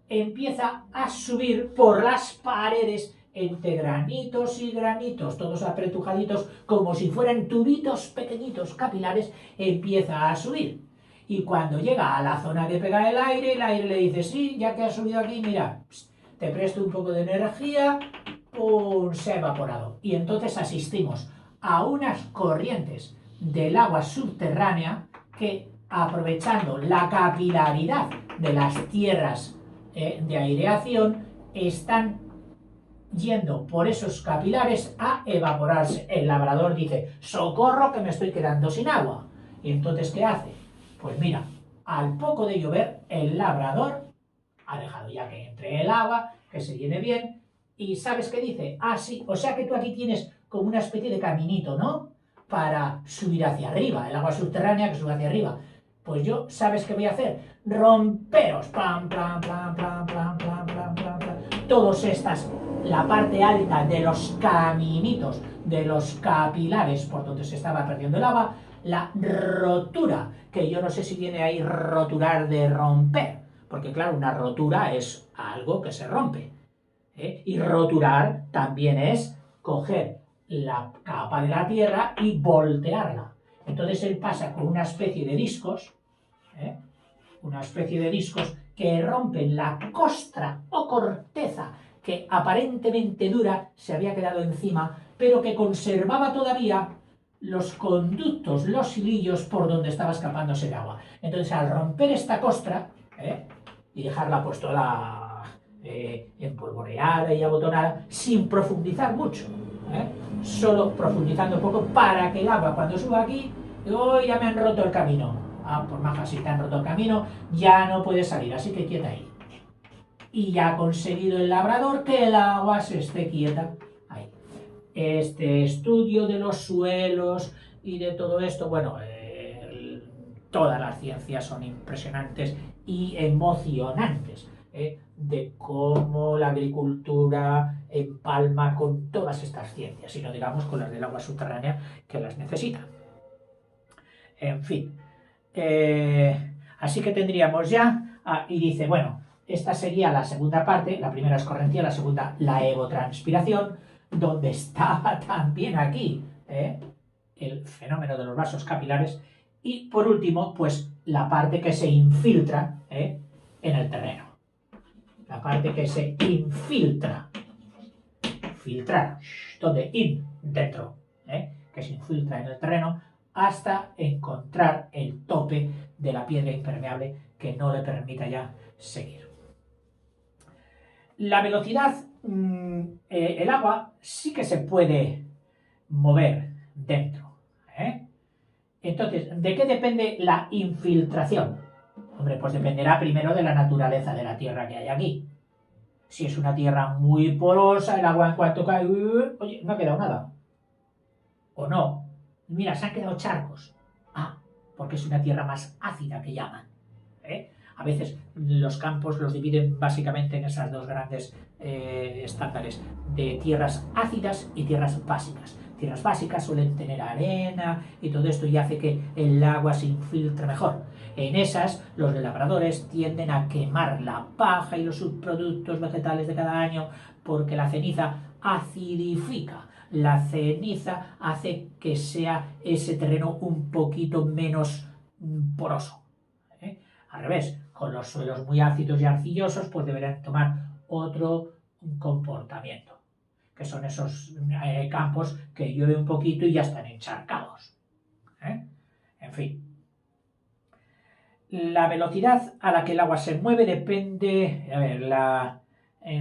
[SPEAKER 1] empieza a subir por las paredes entre granitos y granitos, todos apretujaditos, como si fueran tubitos pequeñitos, capilares, empieza a subir. Y cuando llega a la zona que pega el aire le dice, sí, ya que has subido aquí, mira, te presto un poco de energía, ¡pum!, se ha evaporado. Y entonces asistimos a unas corrientes del agua subterránea que, aprovechando la capilaridad de las tierras de aireación, están yendo por esos capilares a evaporarse. El labrador dice, socorro que me estoy quedando sin agua. ¿Y entonces qué hace? Pues mira, al poco de llover, el labrador ha dejado ya que entre el agua, que se llene bien, y ¿sabes qué dice? Ah, sí, o sea que tú aquí tienes como una especie de caminito, ¿no? Para subir hacia arriba, el agua subterránea que sube hacia arriba. Pues yo, ¿sabes qué voy a hacer? Romperos, pam, pam, pam, pam, pam, pam, pam, pam, pam. Todos estas, la parte alta de los caminitos, de los capilares por donde se estaba perdiendo el agua, la rotura, que yo no sé si viene ahí roturar de romper, porque claro, una rotura es algo que se rompe, y roturar también es coger la capa de la tierra y voltearla. Entonces él pasa con una especie de discos, que rompen la costra o corteza que aparentemente dura se había quedado encima, pero que conservaba todavía los conductos, los hilillos por donde estaba escapándose el agua. Entonces, al romper esta costra y dejarla pues toda empolvoreada y abotonada, sin profundizar mucho, solo profundizando un poco para que el agua cuando suba aquí, ya me han roto el camino. Ah, por maja, si te han roto el camino, ya no puedes salir, así que quieta ahí. Y ya ha conseguido el labrador que el agua se esté quieta ahí. Este estudio de los suelos y de todo esto, bueno, todas las ciencias son impresionantes y emocionantes, de cómo la agricultura empalma con todas estas ciencias, y no digamos con las del agua subterránea que las necesitan. En fin, así que tendríamos ya, y dice, bueno, esta sería la segunda parte, la primera es correntía, la segunda la evotranspiración, donde está también aquí el fenómeno de los vasos capilares, y por último, pues la parte que se infiltra en el terreno. La parte que se infiltra. Filtrar, donde dentro, que se infiltra en el terreno hasta encontrar el tope de la piedra impermeable que no le permita ya seguir. La velocidad, el agua sí que se puede mover dentro. Entonces, ¿de qué depende la infiltración? Hombre, pues dependerá primero de la naturaleza de la tierra que hay aquí. Si es una tierra muy porosa, el agua en cuanto cae, oye, no ha quedado nada. O no. Mira, se han quedado charcos. Ah, porque es una tierra más ácida que llaman. A veces los campos los dividen básicamente en esas dos grandes estándares de tierras ácidas y tierras básicas. Tierras básicas suelen tener arena y todo esto y hace que el agua se infiltre mejor. En esas, los labradores tienden a quemar la paja y los subproductos vegetales de cada año porque la ceniza acidifica. La ceniza hace que sea ese terreno un poquito menos poroso. Al revés, con los suelos muy ácidos y arcillosos, pues deberán tomar otro comportamiento, que son esos campos que llueve un poquito y ya están encharcados. En fin. La velocidad a la que el agua se mueve depende... A ver,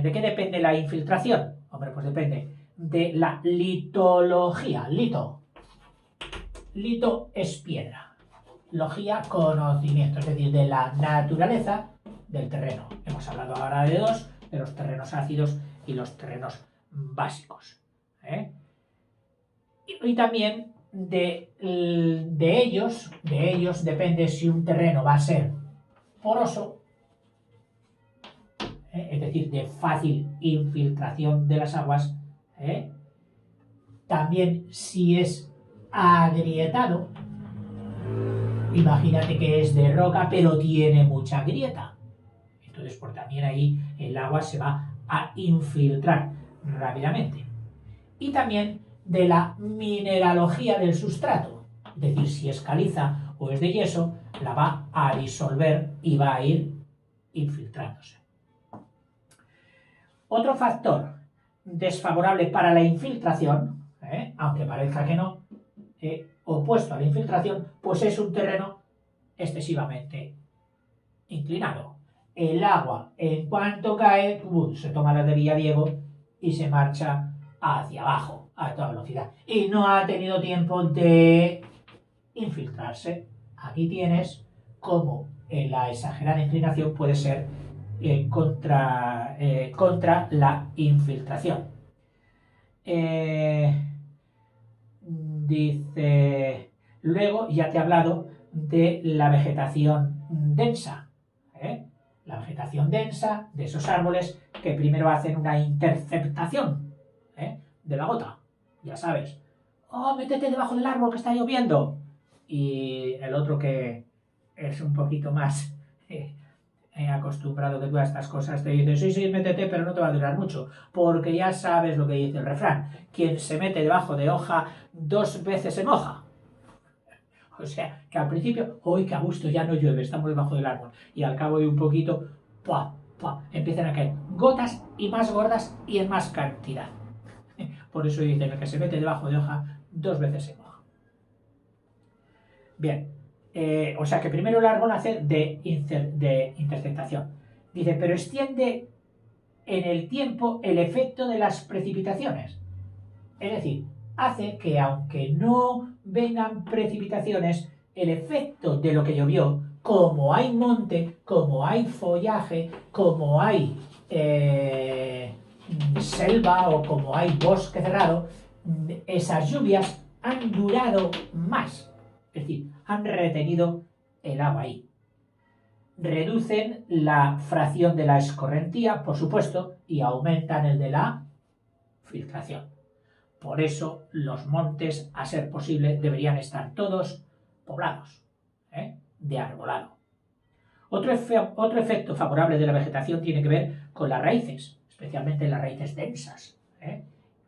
[SPEAKER 1] ¿de qué depende la infiltración? Hombre, pues depende de la litología. Lito es piedra. Logía, conocimiento, es decir, de la naturaleza del terreno. Hemos hablado ahora de dos, de los terrenos ácidos y los terrenos básicos. Y también de ellos depende si un terreno va a ser poroso, es decir, de fácil infiltración de las aguas, también si es agrietado. Imagínate que es de roca, pero tiene mucha grieta. Entonces, también ahí el agua se va a infiltrar rápidamente. Y también de la mineralogía del sustrato, es decir, si es caliza o es de yeso, la va a disolver y va a ir infiltrándose. Otro factor desfavorable para la infiltración, aunque parezca que no, opuesto a la infiltración, pues es un terreno excesivamente inclinado. El agua, en cuanto cae, se toma la de Villadiego y se marcha hacia abajo a toda velocidad. Y no ha tenido tiempo de infiltrarse. Aquí tienes cómo la exagerada inclinación puede ser contra la infiltración. Dice, luego ya te he hablado de la vegetación densa. La vegetación densa de esos árboles que primero hacen una interceptación de la gota. Ya sabes, oh, métete debajo del árbol que está lloviendo. Y el otro que es un poquito más acostumbrado que tú a estas cosas te dice, sí, métete, pero no te va a durar mucho, porque ya sabes lo que dice el refrán, quien se mete debajo de hoja 2 veces se moja. O sea, que al principio, ¡uy, qué a gusto! Ya no llueve, estamos debajo del árbol. Y al cabo de un poquito, ¡pua! Empiezan a caer gotas y más gordas y en más cantidad. Por eso dicen, el que se mete debajo de hoja 2 veces se moja. Bien, o sea que primero el árbol hace de interceptación. Dice, pero extiende en el tiempo el efecto de las precipitaciones. Es decir, hace que aunque no vengan precipitaciones, el efecto de lo que llovió, como hay monte, como hay follaje, como hay selva o como hay bosque cerrado, esas lluvias han durado más. Es decir, han retenido el agua ahí. Reducen la fracción de la escorrentía, por supuesto, y aumentan el de la filtración. Por eso los montes, a ser posible, deberían estar todos poblados, de arbolado. Otro efecto favorable de la vegetación tiene que ver con las raíces, especialmente las raíces densas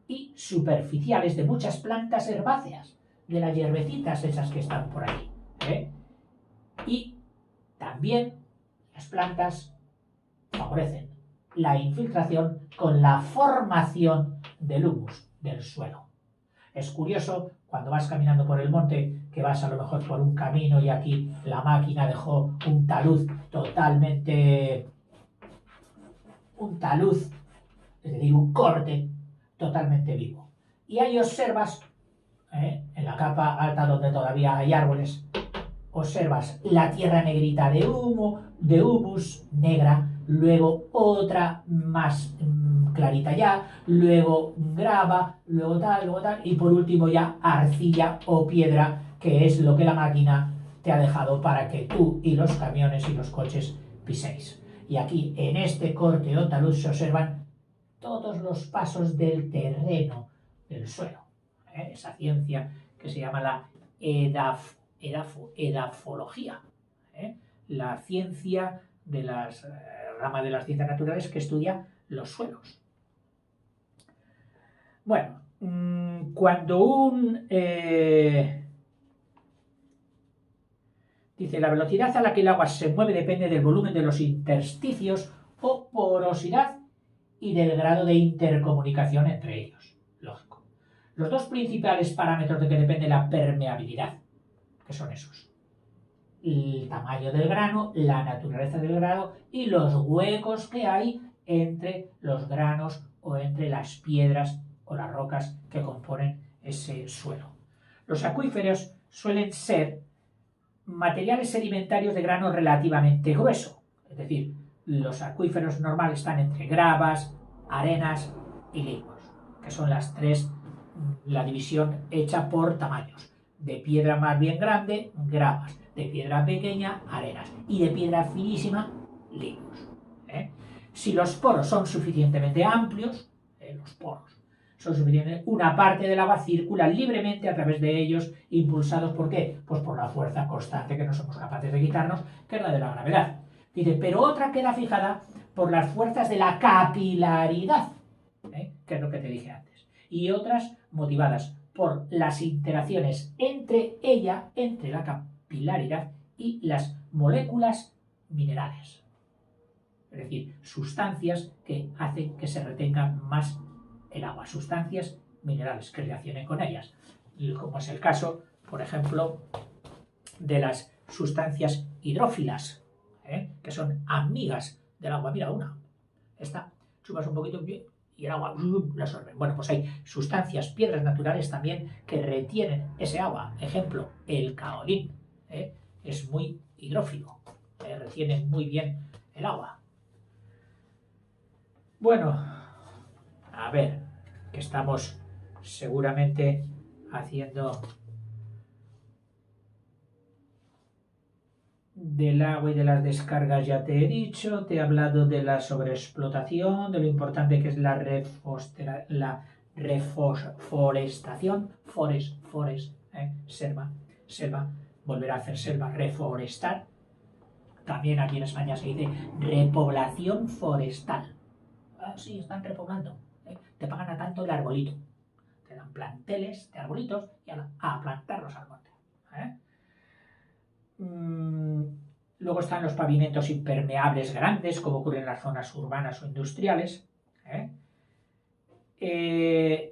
[SPEAKER 1] y superficiales de muchas plantas herbáceas, de las hierbecitas esas que están por ahí. Y también las plantas favorecen la infiltración con la formación del humus del suelo. Es curioso cuando vas caminando por el monte, que vas a lo mejor por un camino y aquí la máquina dejó un talud, es decir, un corte totalmente vivo. Y ahí observas, en la capa alta donde todavía hay árboles, observas la tierra negrita de humus negra, luego otra más clarita ya, luego grava, luego tal, y por último ya arcilla o piedra, que es lo que la máquina te ha dejado para que tú y los camiones y los coches piséis. Y aquí, en este corte o talud, se observan todos los pasos del terreno, del suelo. Esa ciencia que se llama la edafología, la ciencia de las ramas de las ciencias naturales que estudia los suelos. Bueno, cuando dice, la velocidad a la que el agua se mueve depende del volumen de los intersticios o porosidad y del grado de intercomunicación entre ellos. Lógico. Los dos principales parámetros de que depende la permeabilidad, que son esos: el tamaño del grano, la naturaleza del grano y los huecos que hay entre los granos o entre las piedras o las rocas que componen ese suelo. Los acuíferos suelen ser materiales sedimentarios de grano relativamente grueso, es decir, los acuíferos normales están entre gravas, arenas y limos, que son las tres, la división hecha por tamaños. De piedra más bien grande, gravas; de piedra pequeña, arenas; y de piedra finísima, limos. Si los poros son suficientemente amplios, los poros son suficientes, una parte del agua circula libremente a través de ellos, impulsados ¿por qué? Pues por la fuerza constante que no somos capaces de quitarnos, que es la de la gravedad. Dice, pero otra queda fijada por las fuerzas de la capilaridad, que es lo que te dije antes, y otras motivadas por las interacciones entre ella, entre la capilaridad y las moléculas minerales. Es decir, sustancias que hacen que se retenga más el agua, sustancias minerales que reaccionen con ellas, como es el caso, por ejemplo, de las sustancias hidrófilas, que son amigas del agua. Mira, una, esta, chupas un poquito y el agua la absorbe. Bueno, pues hay sustancias, piedras naturales también que retienen ese agua. Ejemplo, el caolín, es muy hidrófilo, retiene muy bien el agua. Bueno, a ver, que estamos seguramente haciendo del agua y de las descargas, ya te he dicho, te he hablado de la sobreexplotación, de lo importante que es la reforestación, selva, volver a hacer selva, reforestar. También aquí en España se dice repoblación forestal. Sí, están repoblando. Te pagan a tanto el arbolito. Te dan planteles de arbolitos y a plantarlos al monte. Luego están los pavimentos impermeables grandes, como ocurre en las zonas urbanas o industriales.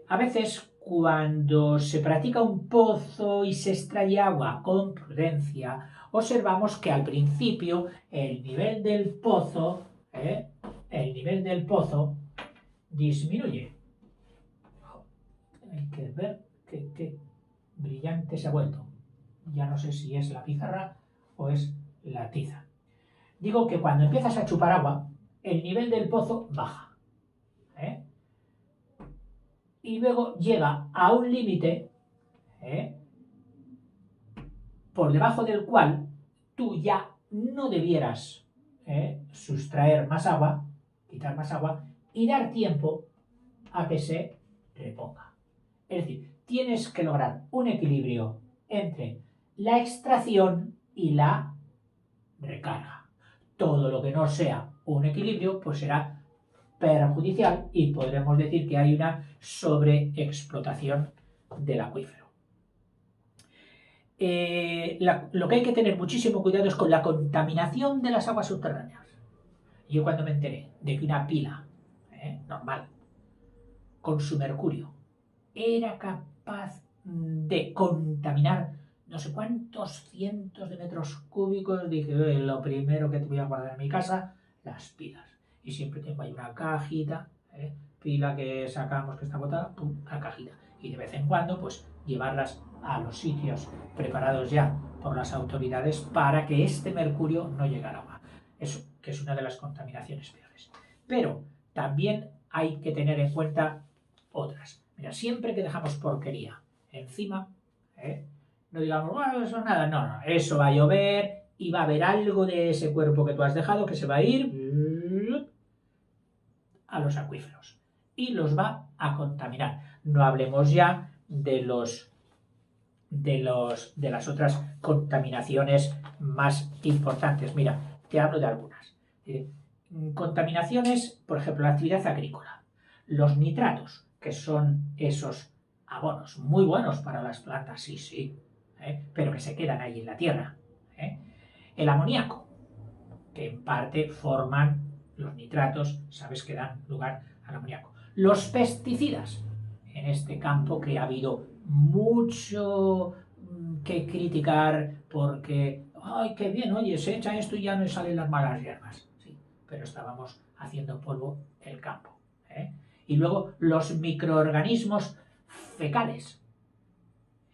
[SPEAKER 1] A veces, cuando se practica un pozo y se extrae agua con prudencia, observamos que al principio el nivel del pozo disminuye. Hay que ver qué brillante se ha vuelto. Ya no sé si es la pizarra o es la tiza. Digo que cuando empiezas a chupar agua, el nivel del pozo baja. Y luego llega a un límite por debajo del cual tú ya no debieras sustraer más agua, quitar más agua y dar tiempo a que se reponga. Es decir, tienes que lograr un equilibrio entre la extracción y la recarga. Todo lo que no sea un equilibrio, pues será perjudicial y podremos decir que hay una sobreexplotación del acuífero. Lo que hay que tener muchísimo cuidado es con la contaminación de las aguas subterráneas. Yo cuando me enteré de que una pila normal con su mercurio era capaz de contaminar no sé cuántos cientos de metros cúbicos, dije, lo primero que te voy a guardar en mi casa, las pilas. Y siempre tengo ahí una cajita, pila que sacamos que está botada, pum, la cajita. Y de vez en cuando, pues, llevarlas a los sitios preparados ya por las autoridades para que este mercurio no llegue al agua. Eso, que es una de las contaminaciones peores. Pero también hay que tener en cuenta otras. Mira, siempre que dejamos porquería encima, no digamos, bueno, eso nada, no, eso va a llover y va a haber algo de ese cuerpo que tú has dejado que se va a ir a los acuíferos y los va a contaminar. No hablemos ya de las otras contaminaciones más importantes. Mira, te hablo de algunas. Contaminaciones, por ejemplo, la actividad agrícola. Los nitratos, que son esos abonos muy buenos para las plantas, sí, pero que se quedan ahí en la tierra. El amoníaco, que en parte forman los nitratos, sabes que dan lugar al amoníaco. Los pesticidas, en este campo que ha habido mucho que criticar porque, ay, qué bien, oye, se echa esto y ya no salen las malas hierbas. Sí, pero estábamos haciendo polvo el campo. Y luego los microorganismos fecales,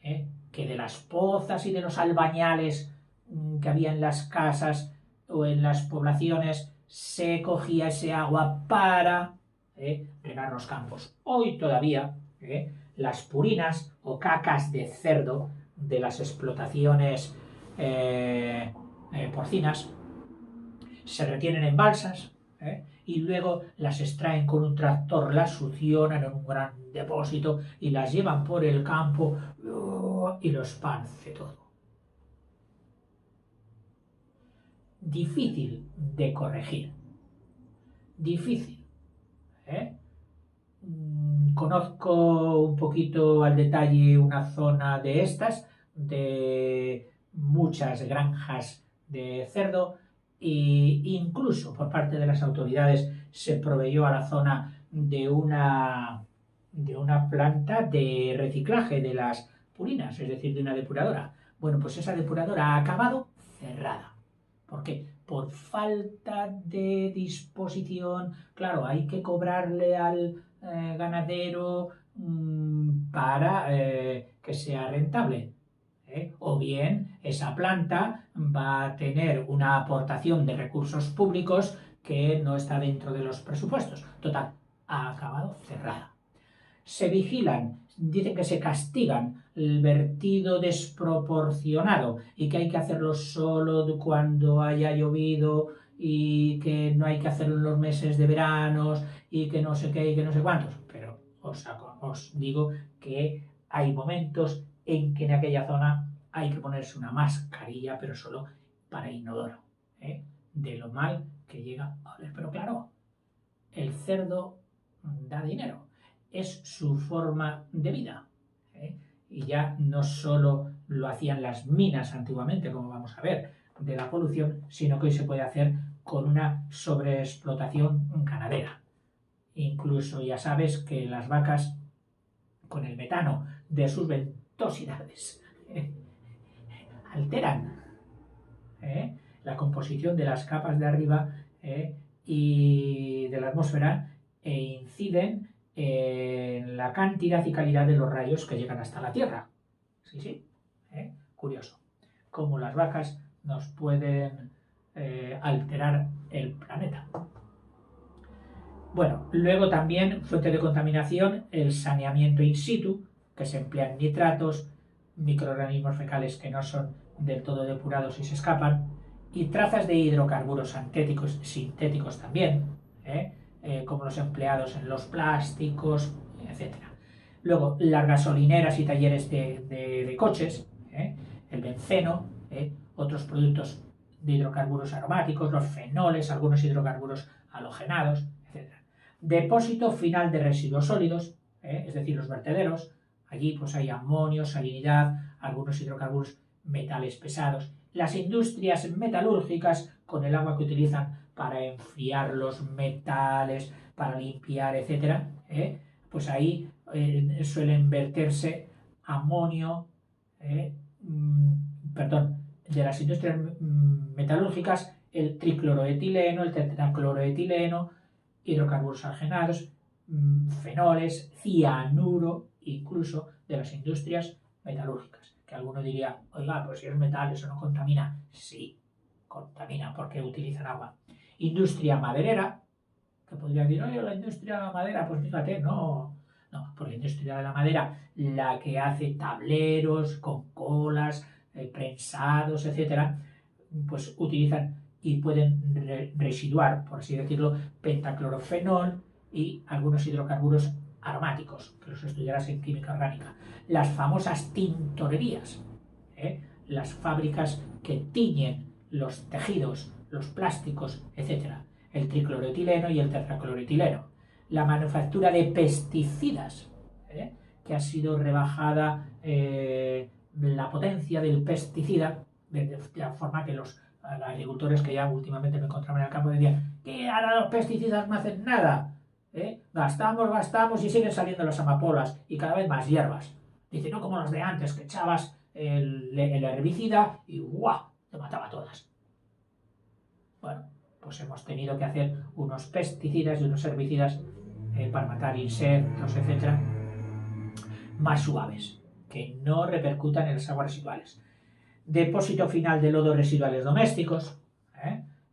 [SPEAKER 1] que de las pozas y de los albañales que había en las casas o en las poblaciones se cogía ese agua para regar los campos. Hoy todavía las purinas o cacas de cerdo de las explotaciones porcinas se retienen en balsas y luego las extraen con un tractor, las succionan en un gran depósito y las llevan por el campo y lo esparce todo. Difícil de corregir. Difícil. Conozco un poquito al detalle una zona de estas, de muchas granjas de cerdo, e incluso por parte de las autoridades se proveyó a la zona de una planta de reciclaje de las purinas, es decir, de una depuradora. Bueno, pues esa depuradora ha acabado cerrada. ¿Por qué? Por falta de disposición. Claro, hay que cobrarle al ganadero para que sea rentable. O bien esa planta va a tener una aportación de recursos públicos que no está dentro de los presupuestos. Total, ha acabado cerrada. Se vigilan, dicen que se castigan el vertido desproporcionado y que hay que hacerlo solo cuando haya llovido y que no hay que hacerlo en los meses de veranos y que no sé qué y que no sé cuántos. Pero os digo que hay momentos en que en aquella zona hay que ponerse una mascarilla, pero solo para inodoro, de lo mal que llega a oler. Pero claro, el cerdo da dinero, es su forma de vida. Y ya no solo lo hacían las minas antiguamente, como vamos a ver, de la polución, sino que hoy se puede hacer con una sobreexplotación ganadera. Incluso ya sabes que las vacas, con el metano de sus ventosidades, alteran la composición de las capas de arriba y de la atmósfera e inciden en la cantidad y calidad de los rayos que llegan hasta la Tierra. Sí, curioso. Cómo las vacas nos pueden alterar el planeta. Bueno, luego también fuente de contaminación, el saneamiento in situ, que se emplean nitratos, microorganismos fecales que no son del todo depurados y se escapan, y trazas de hidrocarburos sintéticos también, como los empleados en los plásticos, etc. Luego, las gasolineras y talleres de coches, el benceno, otros productos de hidrocarburos aromáticos, los fenoles, algunos hidrocarburos halogenados, etc. Depósito final de residuos sólidos, es decir, los vertederos. Allí pues hay amonio, salinidad, algunos hidrocarburos, metales pesados. Las industrias metalúrgicas, con el agua que utilizan para enfriar los metales, para limpiar, etc., pues ahí suelen verterse amonio, de las industrias metalúrgicas, el tricloroetileno, el tetracloroetileno, hidrocarburos halogenados, fenoles, cianuro, incluso de las industrias metalúrgicas. Que alguno diría, oiga, pues si es metal, ¿eso no contamina? Sí, contamina porque utilizan agua. Industria maderera, que podría decir, oye, la industria de la madera, pues fíjate, no, por la industria de la madera, la que hace tableros con colas, prensados, etcétera, pues utilizan y pueden residuar, por así decirlo, pentaclorofenol y algunos hidrocarburos aromáticos, que los estudiarás en química orgánica. Las famosas tintorerías, las fábricas que tiñen los tejidos, los plásticos, etc. El tricloroetileno y el tetracloroetileno. La manufactura de pesticidas, que ha sido rebajada la potencia del pesticida, de la forma que los agricultores que ya últimamente me encontraban en el campo decían que ahora los pesticidas no hacen nada. Gastamos y siguen saliendo las amapolas y cada vez más hierbas. Dice, no como los de antes, que echabas el herbicida y ¡guau!, te mataba todas. Bueno, pues hemos tenido que hacer unos pesticidas y unos herbicidas para matar insectos, etcétera, más suaves, que no repercutan en las aguas residuales. Depósito final de lodos residuales domésticos,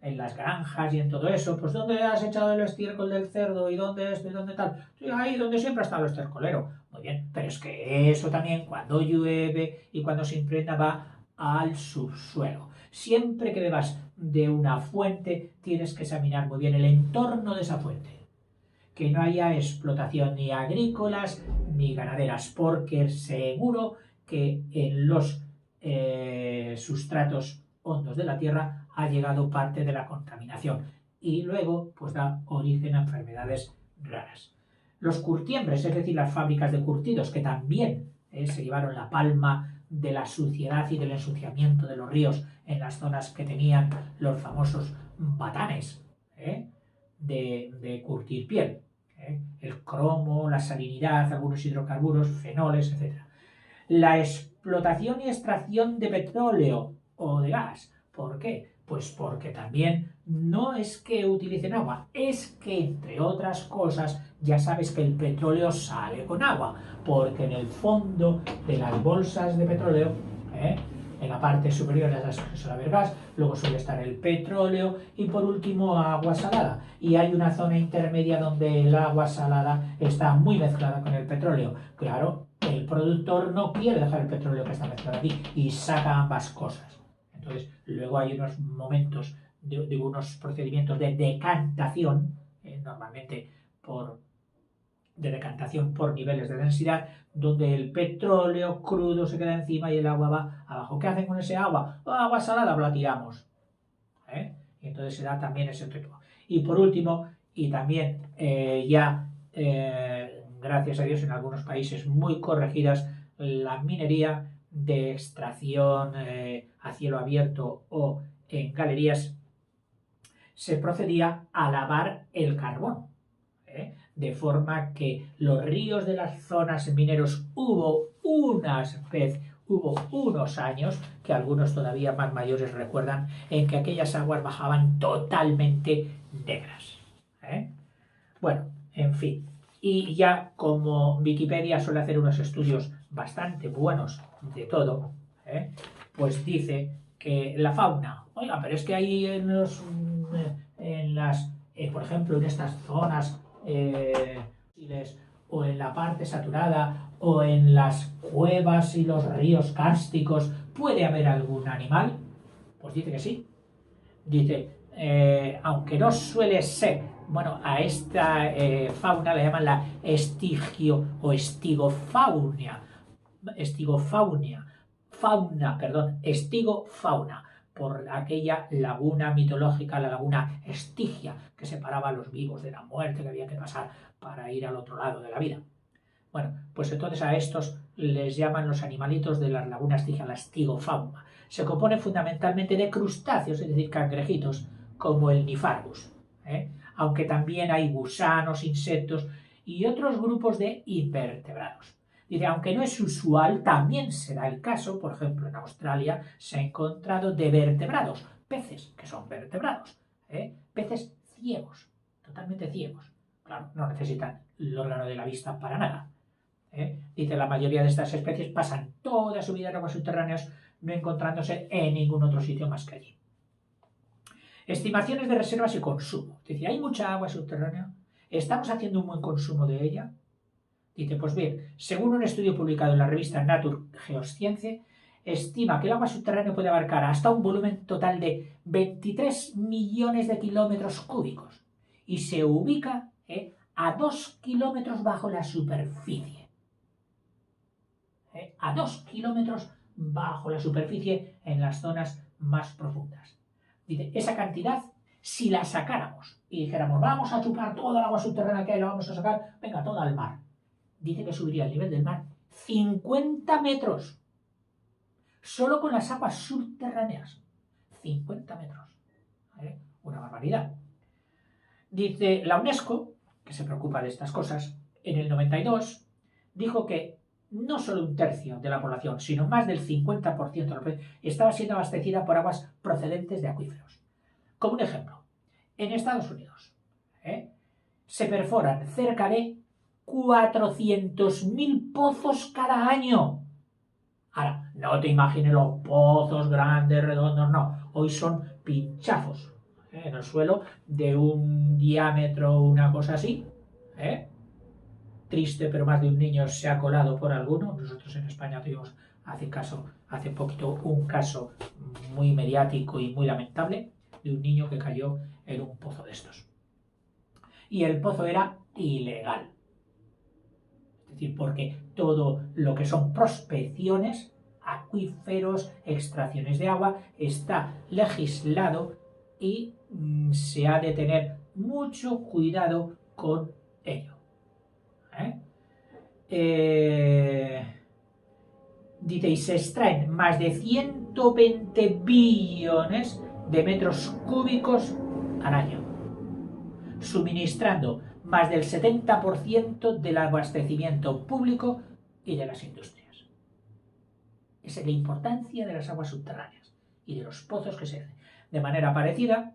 [SPEAKER 1] en las granjas y en todo eso. Pues ¿dónde has echado el estiércol del cerdo? ¿Y dónde esto? ¿Y dónde tal? Sí, ahí donde siempre ha estado el estercolero. Muy bien, pero es que eso también, cuando llueve y cuando se impregna, va al subsuelo. Siempre que bebas de una fuente, tienes que examinar muy bien el entorno de esa fuente. Que no haya explotación ni agrícolas ni ganaderas, porque seguro que en los sustratos hondos de la tierra ha llegado parte de la contaminación y luego pues da origen a enfermedades raras. Los curtiembres, es decir, las fábricas de curtidos, que también se llevaron la palma de la suciedad y del ensuciamiento de los ríos en las zonas que tenían los famosos batanes de curtir piel. El cromo, la salinidad, algunos hidrocarburos, fenoles, etc. La explotación y extracción de petróleo o de gas. ¿Por qué? Pues porque también no es que utilicen agua, es que, entre otras cosas, ya sabes que el petróleo sale con agua, porque en el fondo de las bolsas de petróleo, en la parte superior suele haber gas, luego suele estar el petróleo y por último agua salada. Y hay una zona intermedia donde el agua salada está muy mezclada con el petróleo. Claro, el productor no quiere dejar el petróleo que está mezclado aquí y saca ambas cosas. Entonces, luego hay unos momentos de unos procedimientos de decantación, normalmente de decantación por niveles de densidad, donde el petróleo crudo se queda encima y el agua va abajo. ¿Qué hacen con ese agua? Agua salada, la tiramos. Y entonces se da también ese efecto. Y por último, y también gracias a Dios en algunos países muy corregidas, la minería de extracción a cielo abierto o en galerías, se procedía a lavar el carbón. De forma que los ríos de las zonas mineros hubo unos años, que algunos todavía más mayores recuerdan, en que aquellas aguas bajaban totalmente negras. Bueno, en fin. Y ya como Wikipedia suele hacer unos estudios bastante buenos de todo, pues dice que la fauna, oiga, pero es que hay por ejemplo, en estas zonas o en la parte saturada o en las cuevas y los ríos kársticos, ¿puede haber algún animal? Pues dice que sí. Dice, aunque no suele ser, bueno, a esta fauna la llaman la estigio o estigofaunia, estigofauna, por aquella laguna mitológica, la laguna Estigia, que separaba a los vivos de la muerte, que había que pasar para ir al otro lado de la vida. Bueno, pues entonces a estos les llaman los animalitos de las lagunas Estigia, la estigofauna. Se compone fundamentalmente de crustáceos, es decir, cangrejitos, como el Niphargus, aunque también hay gusanos, insectos y otros grupos de invertebrados. Dice, aunque no es usual, también se da el caso, por ejemplo, en Australia se ha encontrado de vertebrados, peces que son vertebrados, peces ciegos, totalmente ciegos. Claro, no necesitan el órgano de la vista para nada. Dice, la mayoría de estas especies pasan toda su vida en aguas subterráneas, no encontrándose en ningún otro sitio más que allí. Estimaciones de reservas y consumo. Dice, ¿hay mucha agua subterránea? ¿Estamos haciendo un buen consumo de ella? Dice, pues bien, según un estudio publicado en la revista Nature Geoscience, estima que el agua subterránea puede abarcar hasta un volumen total de 23 millones de kilómetros cúbicos y se ubica a 2 kilómetros bajo la superficie. A 2 kilómetros bajo la superficie en las zonas más profundas. Dice, esa cantidad, si la sacáramos y dijéramos, vamos a chupar toda el agua subterránea que hay, la vamos a sacar, venga, toda al mar. Dice que subiría el nivel del mar 50 metros. Solo con las aguas subterráneas. 50 metros. Una barbaridad. Dice la UNESCO, que se preocupa de estas cosas, en el 92 dijo que no solo un tercio de la población, sino más del 50% de la población estaba siendo abastecida por aguas procedentes de acuíferos. Como un ejemplo, en Estados Unidos se perforan cerca de 400.000 pozos cada año. Ahora, no te imagines los pozos grandes, redondos, no. Hoy son pinchazos en el suelo de un diámetro, una cosa así. Triste, pero más de un niño se ha colado por alguno. Nosotros en España tuvimos hace poquito un caso muy mediático y muy lamentable de un niño que cayó en un pozo de estos. Y el pozo era ilegal. Es decir, porque todo lo que son prospecciones, acuíferos, extracciones de agua, está legislado y se ha de tener mucho cuidado con ello. dice, y se extraen más de 120 billones de metros cúbicos al año, suministrando más del 70% del abastecimiento público y de las industrias. Esa es la importancia de las aguas subterráneas y de los pozos que se hacen. De manera parecida,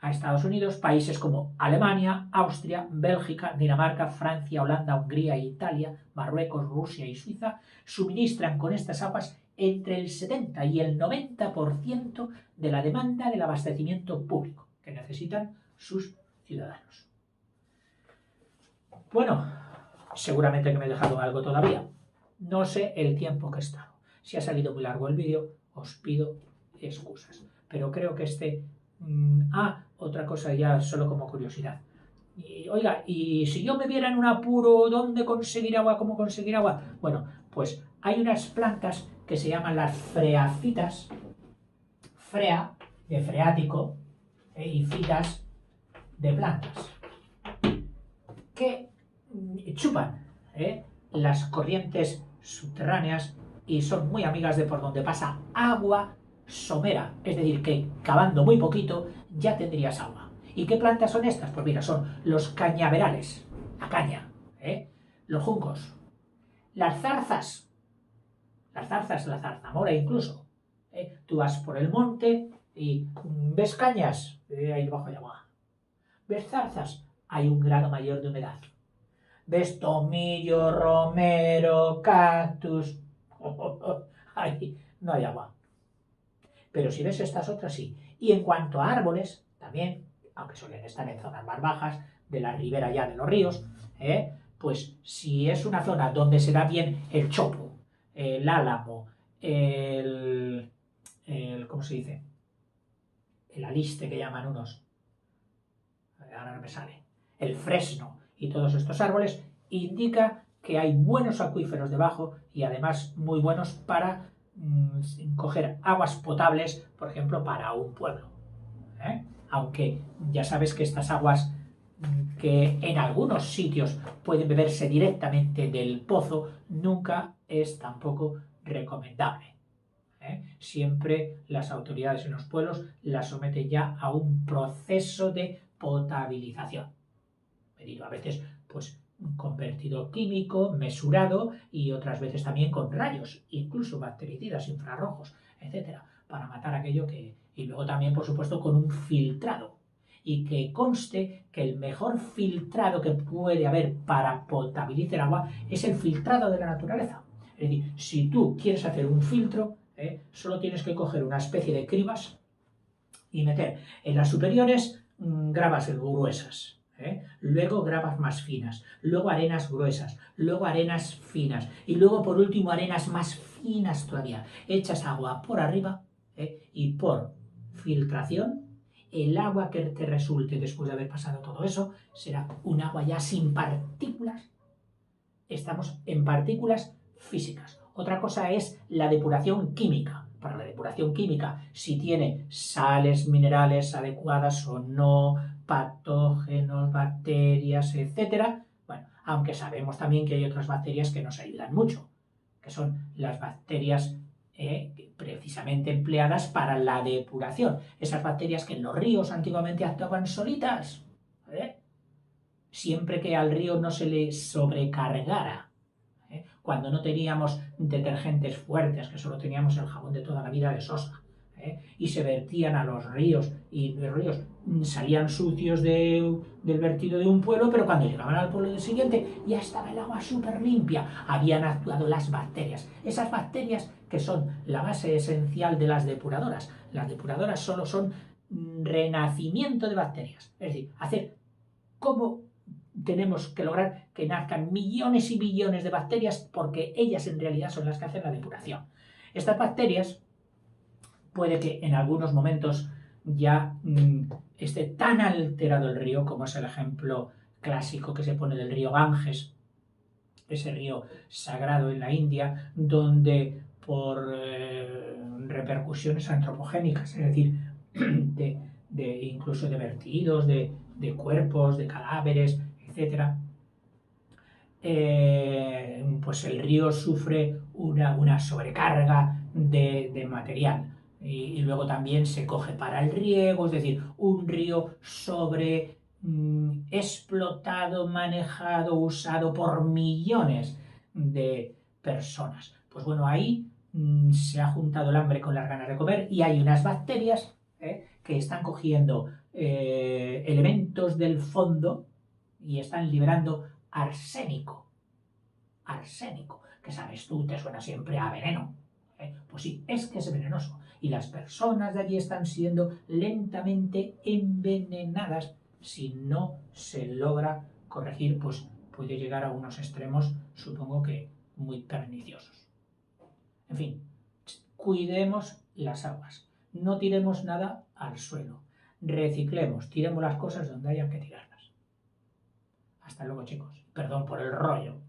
[SPEAKER 1] a Estados Unidos, países como Alemania, Austria, Bélgica, Dinamarca, Francia, Holanda, Hungría, Italia, Marruecos, Rusia y Suiza suministran con estas aguas entre el 70 y el 90% de la demanda del abastecimiento público que necesitan sus ciudadanos. Bueno, seguramente que me he dejado algo todavía. No sé el tiempo que he estado. Si ha salido muy largo el vídeo, os pido excusas. Pero creo que otra cosa ya solo como curiosidad. Oiga, y si yo me viera en un apuro, ¿dónde conseguir agua? ¿Cómo conseguir agua? Bueno, pues hay unas plantas que se llaman las freafitas, frea, de freático, y fitas, de plantas, que chupan las corrientes subterráneas y son muy amigas de por donde pasa agua somera, es decir, que cavando muy poquito ya tendrías agua. ¿Y qué plantas son estas? Pues mira, son los cañaverales, la caña, los juncos, las zarzas, la zarzamora incluso. Tú vas por el monte y ves cañas, ahí debajo hay agua. ¿Ves zarzas? Hay un grado mayor de humedad. ¿Ves tomillo, romero, cactus? Ahí no hay agua. Pero si ves estas otras, sí. Y en cuanto a árboles, también, aunque suelen estar en zonas más bajas, de la ribera ya de los ríos, pues si es una zona donde se da bien el chopo, el álamo, ¿cómo se dice? El aliste que llaman unos, ahora no me sale, el fresno y todos estos árboles, indica que hay buenos acuíferos debajo y además muy buenos para coger aguas potables, por ejemplo, para un pueblo. Aunque ya sabes que estas aguas que en algunos sitios pueden beberse directamente del pozo, nunca es tampoco recomendable. Siempre las autoridades en los pueblos las someten ya a un proceso de potabilización. Medido a veces, pues, con vertido químico, mesurado y otras veces también con rayos, incluso bactericidas infrarrojos, etcétera, para matar aquello que... Y luego también, por supuesto, con un filtrado. Y que conste que el mejor filtrado que puede haber para potabilizar agua es el filtrado de la naturaleza. Es decir, si tú quieres hacer un filtro, solo tienes que coger una especie de cribas y meter en las superiores gravas gruesas. Luego gravas más finas, luego arenas gruesas, luego arenas finas y luego por último arenas más finas todavía. Echas agua por arriba y por filtración el agua que te resulte después de haber pasado todo eso será un agua ya sin partículas. Estamos en partículas físicas. Otra cosa es la depuración química. Para la depuración química, si tiene sales minerales adecuadas o no, patógenos, bacterias, etc. Bueno, aunque sabemos también que hay otras bacterias que nos ayudan mucho, que son las bacterias precisamente empleadas para la depuración. Esas bacterias que en los ríos antiguamente actuaban solitas, siempre que al río no se le sobrecargara. Cuando no teníamos detergentes fuertes, que solo teníamos el jabón de toda la vida de sosa, y se vertían a los ríos, y los ríos salían sucios del vertido de un pueblo, pero cuando llegaban al pueblo del siguiente ya estaba el agua súper limpia, habían actuado las bacterias, esas bacterias que son la base esencial de las depuradoras. Las depuradoras solo son renacimiento de bacterias, es decir, hacer como tenemos que lograr que nazcan millones y billones de bacterias porque ellas en realidad son las que hacen la depuración. Estas bacterias puede que en algunos momentos ya esté tan alterado el río, como es el ejemplo clásico que se pone del río Ganges, ese río sagrado en la India, donde por repercusiones antropogénicas, es decir, incluso de vertidos, de cuerpos, de cadáveres, etc., pues el río sufre una sobrecarga de material. Y luego también se coge para el riego, es decir, un río sobre explotado, manejado, usado por millones de personas. Pues bueno, ahí se ha juntado el hambre con las ganas de comer y hay unas bacterias que están cogiendo elementos del fondo y están liberando arsénico. Arsénico, que sabes tú, te suena siempre a veneno. Pues sí, es que es venenoso. Y las personas de allí están siendo lentamente envenenadas. Si no se logra corregir, pues puede llegar a unos extremos, supongo que muy perniciosos. En fin, cuidemos las aguas. No tiremos nada al suelo. Reciclemos, tiremos las cosas donde haya que tirarlas. Hasta luego, chicos. Perdón por el rollo.